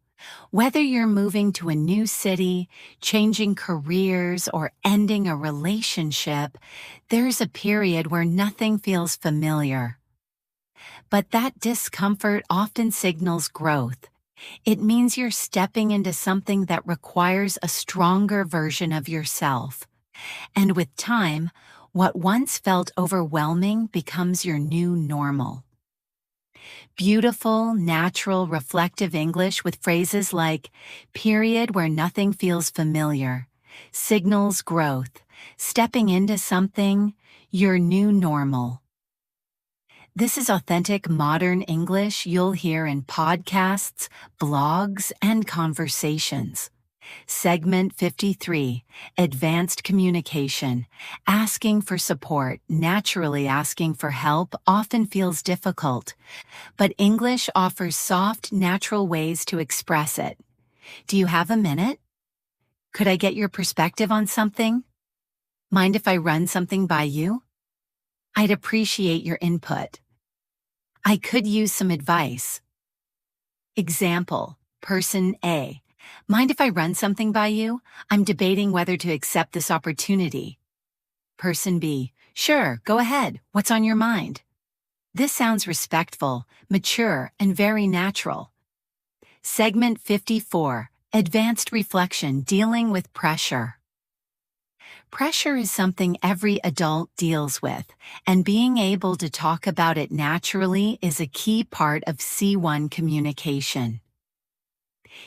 Whether you're moving to a new city, changing careers, or ending a relationship, there's a period where nothing feels familiar. But that discomfort often signals growth. It means you're stepping into something that requires a stronger version of yourself. And with time, what once felt overwhelming becomes your new normal. Beautiful, natural, reflective English with phrases like period where nothing feels familiar, signals growth, stepping into something, your new normal. This is authentic modern English you'll hear in podcasts, blogs, and conversations. Segment 53, Advanced Communication. Asking for support, naturally asking for help, often feels difficult, but English offers soft, natural ways to express it. Do you have a minute? Could I get your perspective on something? Mind if I run something by you? I'd appreciate your input. I could use some advice. Example, Person A. Mind if I run something by you? I'm debating whether to accept this opportunity. Person B. Sure, go ahead. What's on your mind? This sounds respectful, mature, and very natural. Segment 54. Advanced Reflection, Dealing with Pressure. Pressure is something every adult deals with, and being able to talk about it naturally is a key part of C1 communication.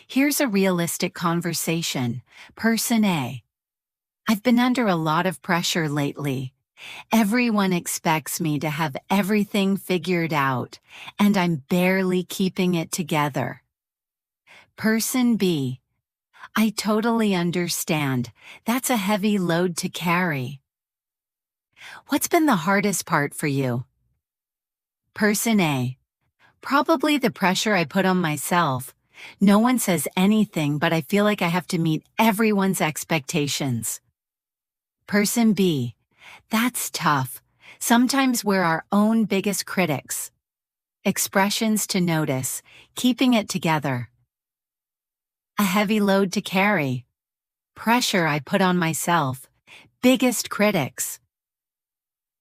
Here's a realistic conversation. Person A. I've been under a lot of pressure lately. Everyone expects me to have everything figured out, and I'm barely keeping it together. Person B. I totally understand. That's a heavy load to carry. What's been the hardest part for you? Person A. Probably the pressure I put on myself. No one says anything, but I feel like I have to meet everyone's expectations. Person B. That's tough. Sometimes we're our own biggest critics. Expressions to notice. Keeping it together. A heavy load to carry. Pressure I put on myself. Biggest critics.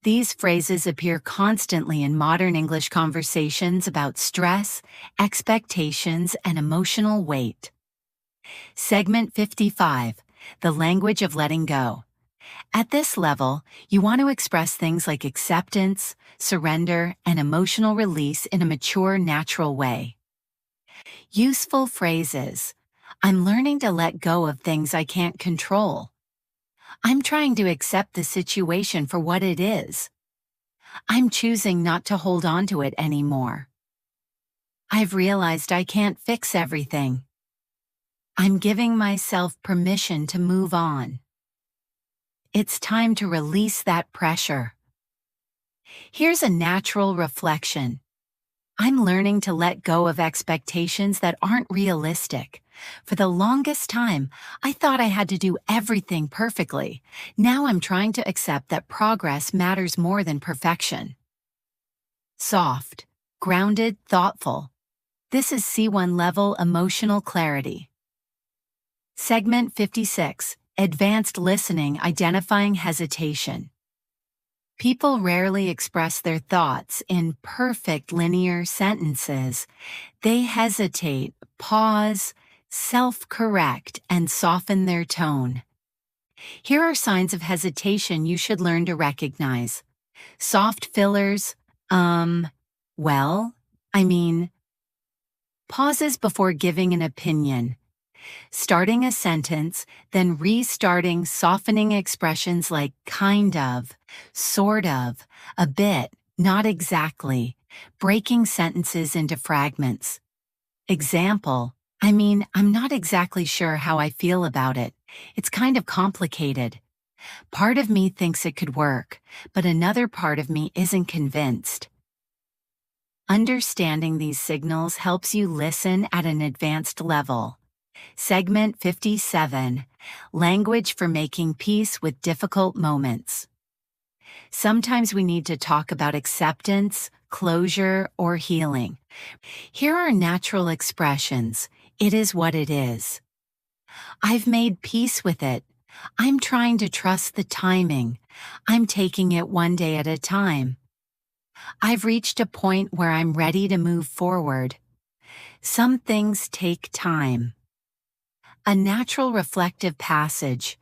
These phrases appear constantly in modern English conversations about stress, expectations, and emotional weight. Segment 55. The Language of Letting Go. At this level, you want to express things like acceptance, surrender, and emotional release in a mature, natural way. Useful phrases. I'm learning to let go of things I can't control. I'm trying to accept the situation for what it is. I'm choosing not to hold on to it anymore. I've realized I can't fix everything. I'm giving myself permission to move on. It's time to release that pressure. Here's a natural reflection. I'm learning to let go of expectations that aren't realistic. For the longest time, I thought I had to do everything perfectly. Now I'm trying to accept that progress matters more than perfection. Soft, grounded, thoughtful. This is C1 level emotional clarity. Segment 56. Advanced Listening, Identifying Hesitation. People rarely express their thoughts in perfect linear sentences. They hesitate, pause, self-correct, and soften their tone. Here are signs of hesitation you should learn to recognize. Soft fillers, well, I mean. Pauses before giving an opinion. Starting a sentence, then restarting, softening expressions like kind of, sort of, a bit, not exactly, breaking sentences into fragments. Example, I'm not exactly sure how I feel about it. It's kind of complicated. Part of me thinks it could work, but another part of me isn't convinced. Understanding these signals helps you listen at an advanced level. Segment 57. Language for Making Peace with Difficult Moments. Sometimes we need to talk about acceptance, closure, or healing. Here are natural expressions. It is what it is. I've made peace with it. I'm trying to trust the timing. I'm taking it one day at a time. I've reached a point where I'm ready to move forward. Some things take time. A natural reflective passage.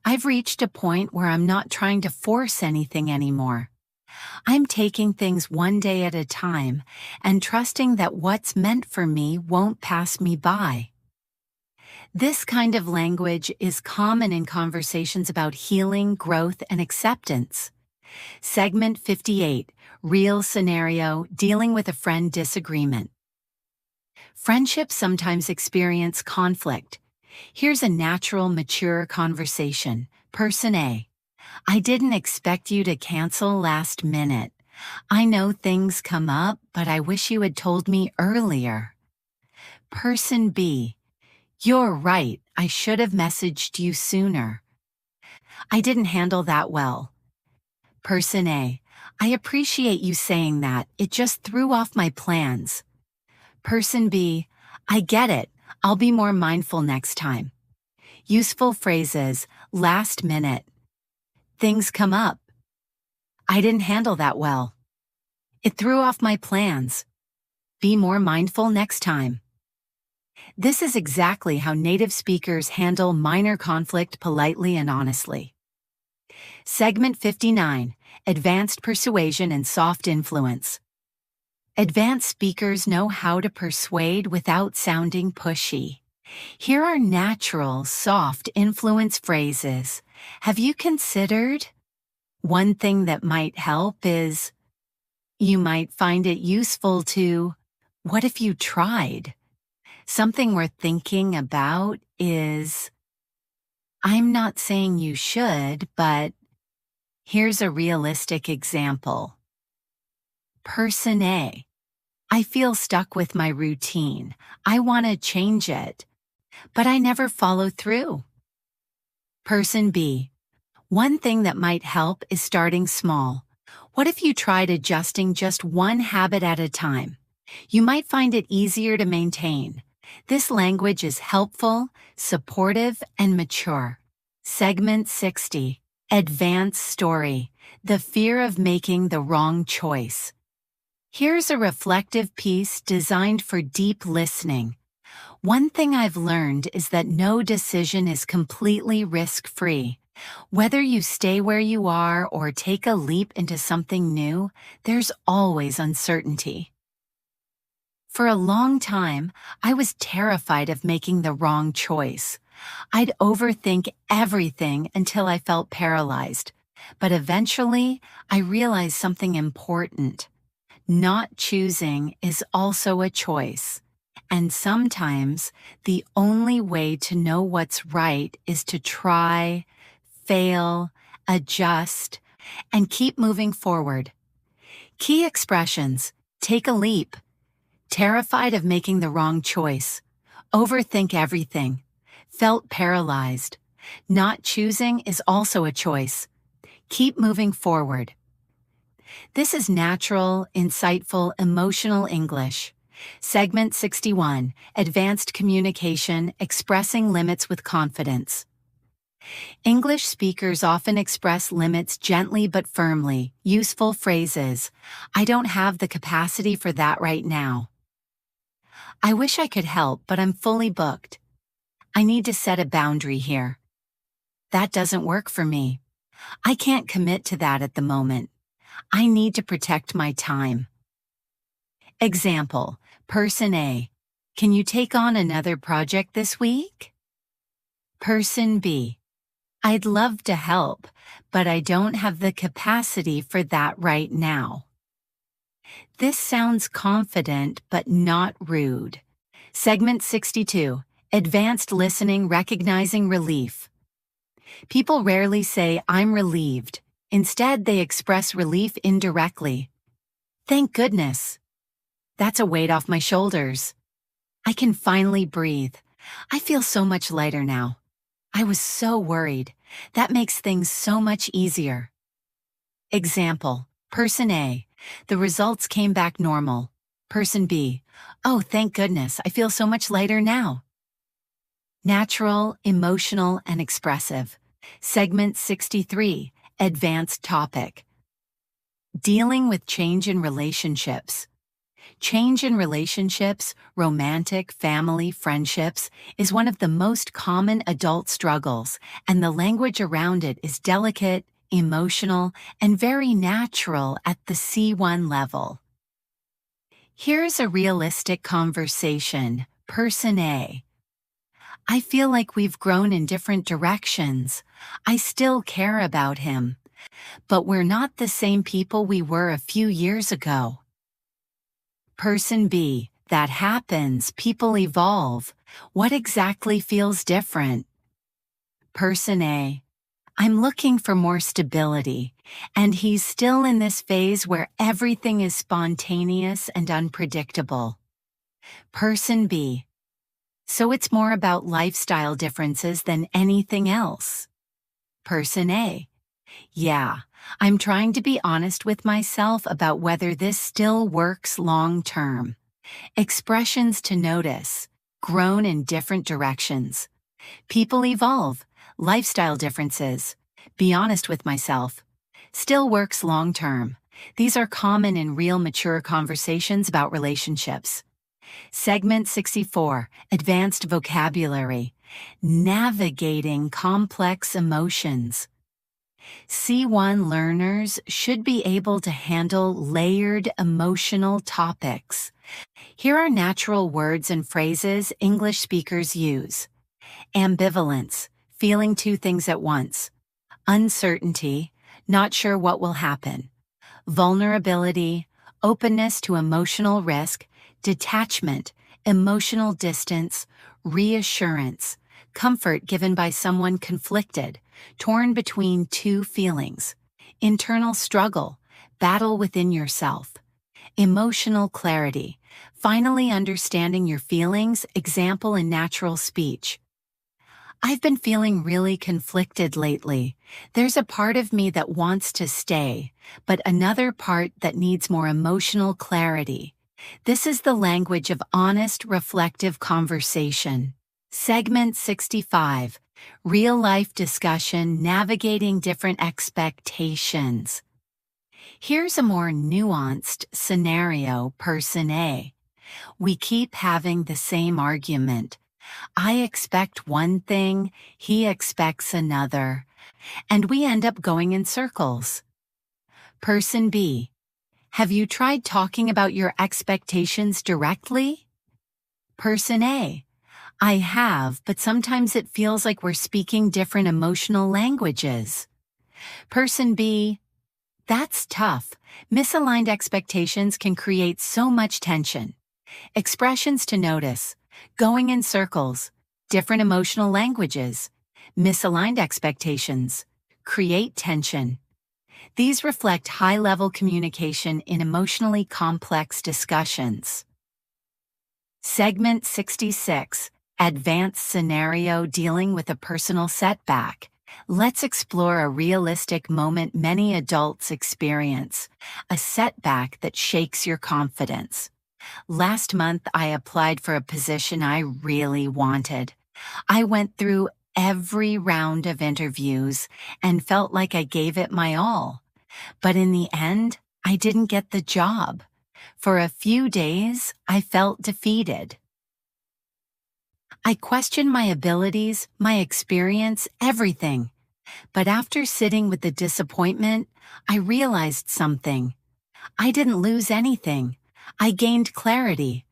I've reached a point where I'm not trying to force anything anymore. I'm taking things one day at a time and trusting that what's meant for me won't pass me by. This kind of language is common in conversations about healing, growth, and acceptance. Segment 58, Real Scenario, Dealing with a Friend Disagreement. Friendships sometimes experience conflict. Here's a natural, mature conversation. Person A. I didn't expect you to cancel last minute. I know things come up, but I wish you had told me earlier. Person B. You're right, I should have messaged you sooner. I didn't handle that well. Person A. I appreciate you saying that, it just threw off my plans. Person B. I get it, I'll be more mindful next time. Useful phrases, last minute. Things come up. I didn't handle that well. It threw off my plans. Be more mindful next time. This is exactly how native speakers handle minor conflict politely and honestly. Segment 59, Advanced Persuasion and Soft Influence. Advanced speakers know how to persuade without sounding pushy. Here are natural, soft influence phrases. Have you considered? One thing that might help is, you might find it useful to, what if you tried? Something worth thinking about is, I'm not saying you should, but here's a realistic example. Person A. I feel stuck with my routine. I want to change it, but I never follow through. Person B. One thing that might help is starting small. What if you tried adjusting just one habit at a time? You might find it easier to maintain. This language is helpful, supportive, and mature. Segment 60. Advanced Story. The Fear of Making the Wrong Choice. Here's a reflective piece designed for deep listening. One thing I've learned is that no decision is completely risk-free. Whether you stay where you are or take a leap into something new, there's always uncertainty. For a long time, I was terrified of making the wrong choice. I'd overthink everything until I felt paralyzed. But eventually, I realized something important. Not choosing is also a choice. And sometimes, the only way to know what's right is to try, fail, adjust, and keep moving forward. Key expressions: take a leap, terrified of making the wrong choice, overthink everything, felt paralyzed. Not choosing is also a choice. Keep moving forward. This is natural, insightful, emotional English. Segment 61, Advanced Communication, Expressing Limits with Confidence. English speakers often express limits gently but firmly. Useful phrases: I don't have the capacity for that right now. I wish I could help, but I'm fully booked. I need to set a boundary here. That doesn't work for me. I can't commit to that at the moment. I need to protect my time. Example: Person A. Can you take on another project this week? Person B. I'd love to help, but I don't have the capacity for that right now. This sounds confident but not rude. Segment 62. Advanced Listening, Recognizing Relief. People rarely say, I'm relieved. Instead, they express relief indirectly. Thank goodness. That's a weight off my shoulders. I can finally breathe. I feel so much lighter now. I was so worried. That makes things so much easier. Example: Person A, the results came back normal. Person B, oh, thank goodness, I feel so much lighter now. Natural, emotional, and expressive. Segment 63, advanced topic. Dealing with change in relationships. Change in relationships, romantic, family, friendships, is one of the most common adult struggles, and the language around it is delicate, emotional, and very natural at the C1 level. Here's a realistic conversation. Person A. I feel like we've grown in different directions. I still care about him, but we're not the same people we were a few years ago. Person B, that happens, people evolve. What exactly feels different? Person A, I'm looking for more stability, and he's still in this phase where everything is spontaneous and unpredictable. Person B, so it's more about lifestyle differences than anything else. Person A, yeah, I'm trying to be honest with myself about whether this still works long term. Expressions to notice, grown in different directions. People evolve, lifestyle differences. Be honest with myself. Still works long term. These are common in real mature conversations about relationships. Segment 64, advanced vocabulary. Navigating complex emotions. C1 learners should be able to handle layered emotional topics. Here are natural words and phrases English speakers use. Ambivalence, feeling two things at once. Uncertainty, not sure what will happen. Vulnerability, openness to emotional risk. Detachment, emotional distance. Reassurance, comfort given by someone conflicted, torn between two feelings. Internal struggle, battle within yourself. Emotional clarity, finally understanding your feelings, example in natural speech. I've been feeling really conflicted lately. There's a part of me that wants to stay, but another part that needs more emotional clarity. This is the language of honest, reflective conversation. Segment 65, real-life discussion, navigating different expectations. Here's a more nuanced scenario. Person A. We keep having the same argument. I expect one thing, he expects another, and we end up going in circles. Person B. Have you tried talking about your expectations directly? Person A. I have, but sometimes it feels like we're speaking different emotional languages. Person B. That's tough. Misaligned expectations can create so much tension. Expressions to notice. Going in circles. Different emotional languages. Misaligned expectations. Create tension. These reflect high-level communication in emotionally complex discussions. Segment 66, advanced scenario, dealing with a personal setback. Let's explore a realistic moment many adults experience, a setback that shakes your confidence. Last month, I applied for a position I really wanted. I went through every round of interviews and felt like I gave it my all. But in the end, I didn't get the job. For a few days, I felt defeated. I questioned my abilities, my experience, everything. But after sitting with the disappointment, I realized something. I didn't lose anything. I gained clarity.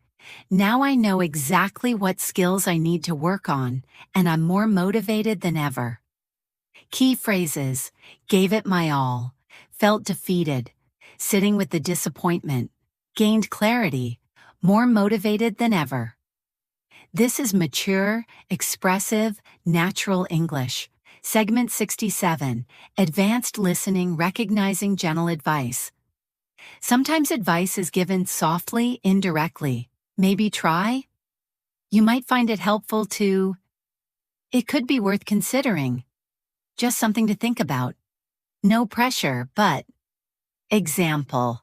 Now I know exactly what skills I need to work on, and I'm more motivated than ever. Key phrases: gave it my all, felt defeated, sitting with the disappointment, gained clarity, more motivated than ever. This is mature, expressive, natural English. Segment 67, advanced listening, recognizing gentle advice. Sometimes advice is given softly, indirectly. Maybe try. You might find it helpful to. It could be worth considering. Just something to think about. No pressure, but Example.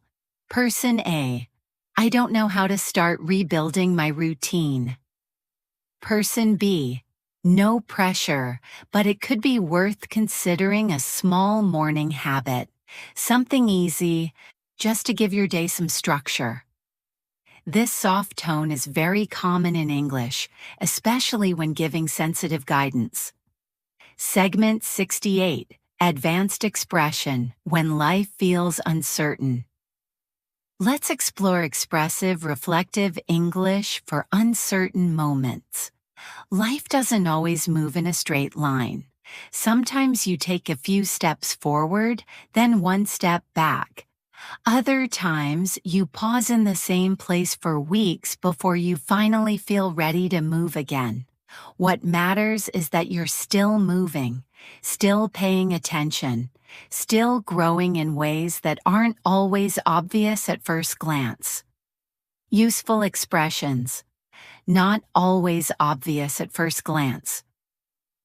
Person A. I don't know how to start rebuilding my routine. Person B. No pressure, but it could be worth considering a small morning habit. Something easy, just to give your day some structure. This soft tone is very common in English, especially when giving sensitive guidance. Segment 68. Advanced expression, when life feels uncertain. Let's explore expressive, reflective English for uncertain moments. Life doesn't always move in a straight line. Sometimes you take a few steps forward, then one step back. Other times, you pause in the same place for weeks before you finally feel ready to move again. What matters is that you're still moving, still paying attention, still growing in ways that aren't always obvious at first glance. Useful expressions. Not always obvious at first glance.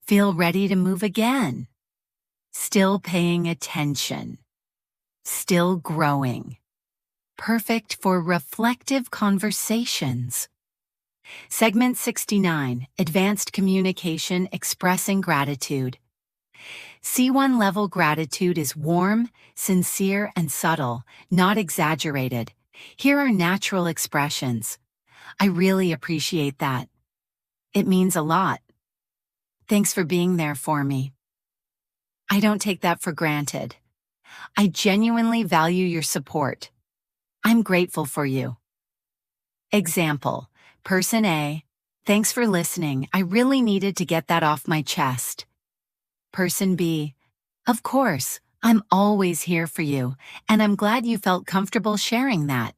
Feel ready to move again. Still paying attention. Still growing. Perfect for reflective conversations. Segment 69. Advanced communication expressing gratitude. C1 level gratitude is warm, sincere, and subtle, not exaggerated. Here are natural expressions. I really appreciate that. It means a lot. Thanks for being there for me. I don't take that for granted. I genuinely value your support. I'm grateful for you. Example. Person A. Thanks for listening. I really needed to get that off my chest. Person B. Of course, I'm always here for you, and I'm glad you felt comfortable sharing that.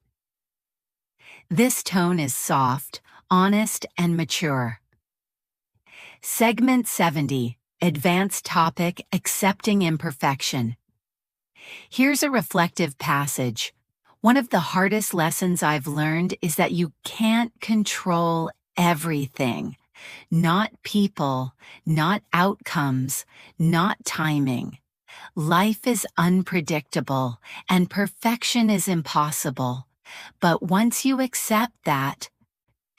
This tone is soft, honest, and mature. Segment 70. Advanced topic, accepting imperfection. Here's a reflective passage. One of the hardest lessons I've learned is that you can't control everything. Not people, not outcomes, not timing. Life is unpredictable, and perfection is impossible. But once you accept that,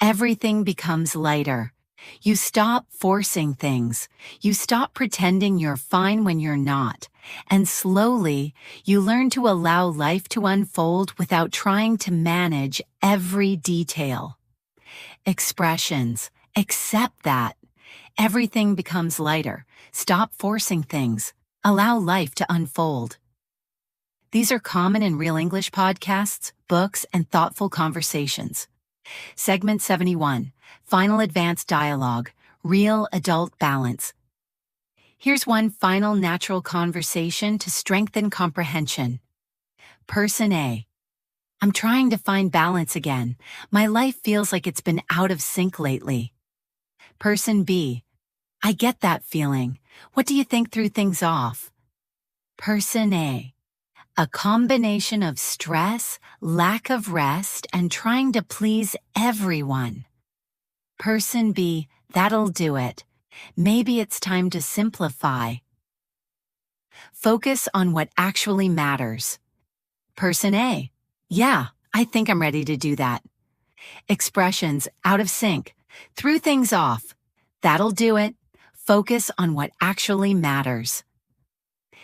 everything becomes lighter. You stop forcing things. You stop pretending you're fine when you're not. And slowly, you learn to allow life to unfold without trying to manage every detail. Expressions. Accept that. Everything becomes lighter. Stop forcing things. Allow life to unfold. These are common in Real English podcasts, books, and thoughtful conversations. Segment 71. Final advanced dialogue. Real adult balance. Here's one final natural conversation to strengthen comprehension. Person A. I'm trying to find balance again. My life feels like it's been out of sync lately. Person B. I get that feeling. What do you think threw things off? Person A. A combination of stress, lack of rest, and trying to please everyone. Person B. That'll do it. Maybe it's time to simplify. Focus on what actually matters. Person A. Yeah, I think I'm ready to do that. Expressions out of sync. Threw things off. That'll do it. Focus on what actually matters.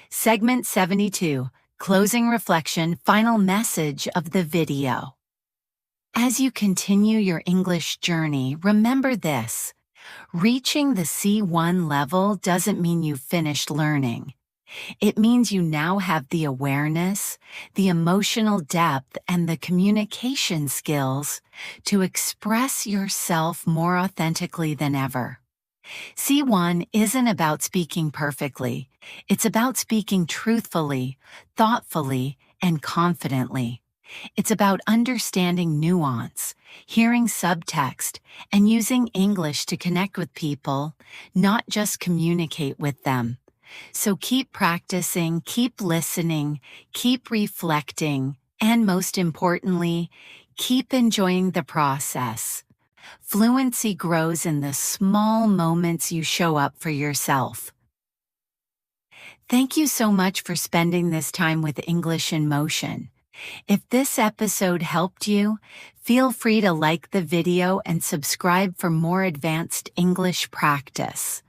Segment 72. Closing reflection, final message of the video. As you continue your English journey, remember this. Reaching the C1 level doesn't mean you've finished learning. It means you now have the awareness, the emotional depth, and the communication skills to express yourself more authentically than ever. C1 isn't about speaking perfectly. It's about speaking truthfully, thoughtfully, and confidently. It's about understanding nuance, hearing subtext, and using English to connect with people, not just communicate with them. So keep practicing, keep listening, keep reflecting, and most importantly, keep enjoying the process. Fluency grows in the small moments you show up for yourself. Thank you so much for spending this time with English in Motion. If this episode helped you, feel free to like the video and subscribe for more advanced English practice.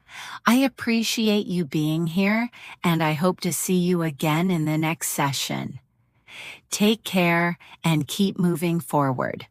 I appreciate you being here, and I hope to see you again in the next session. Take care and keep moving forward.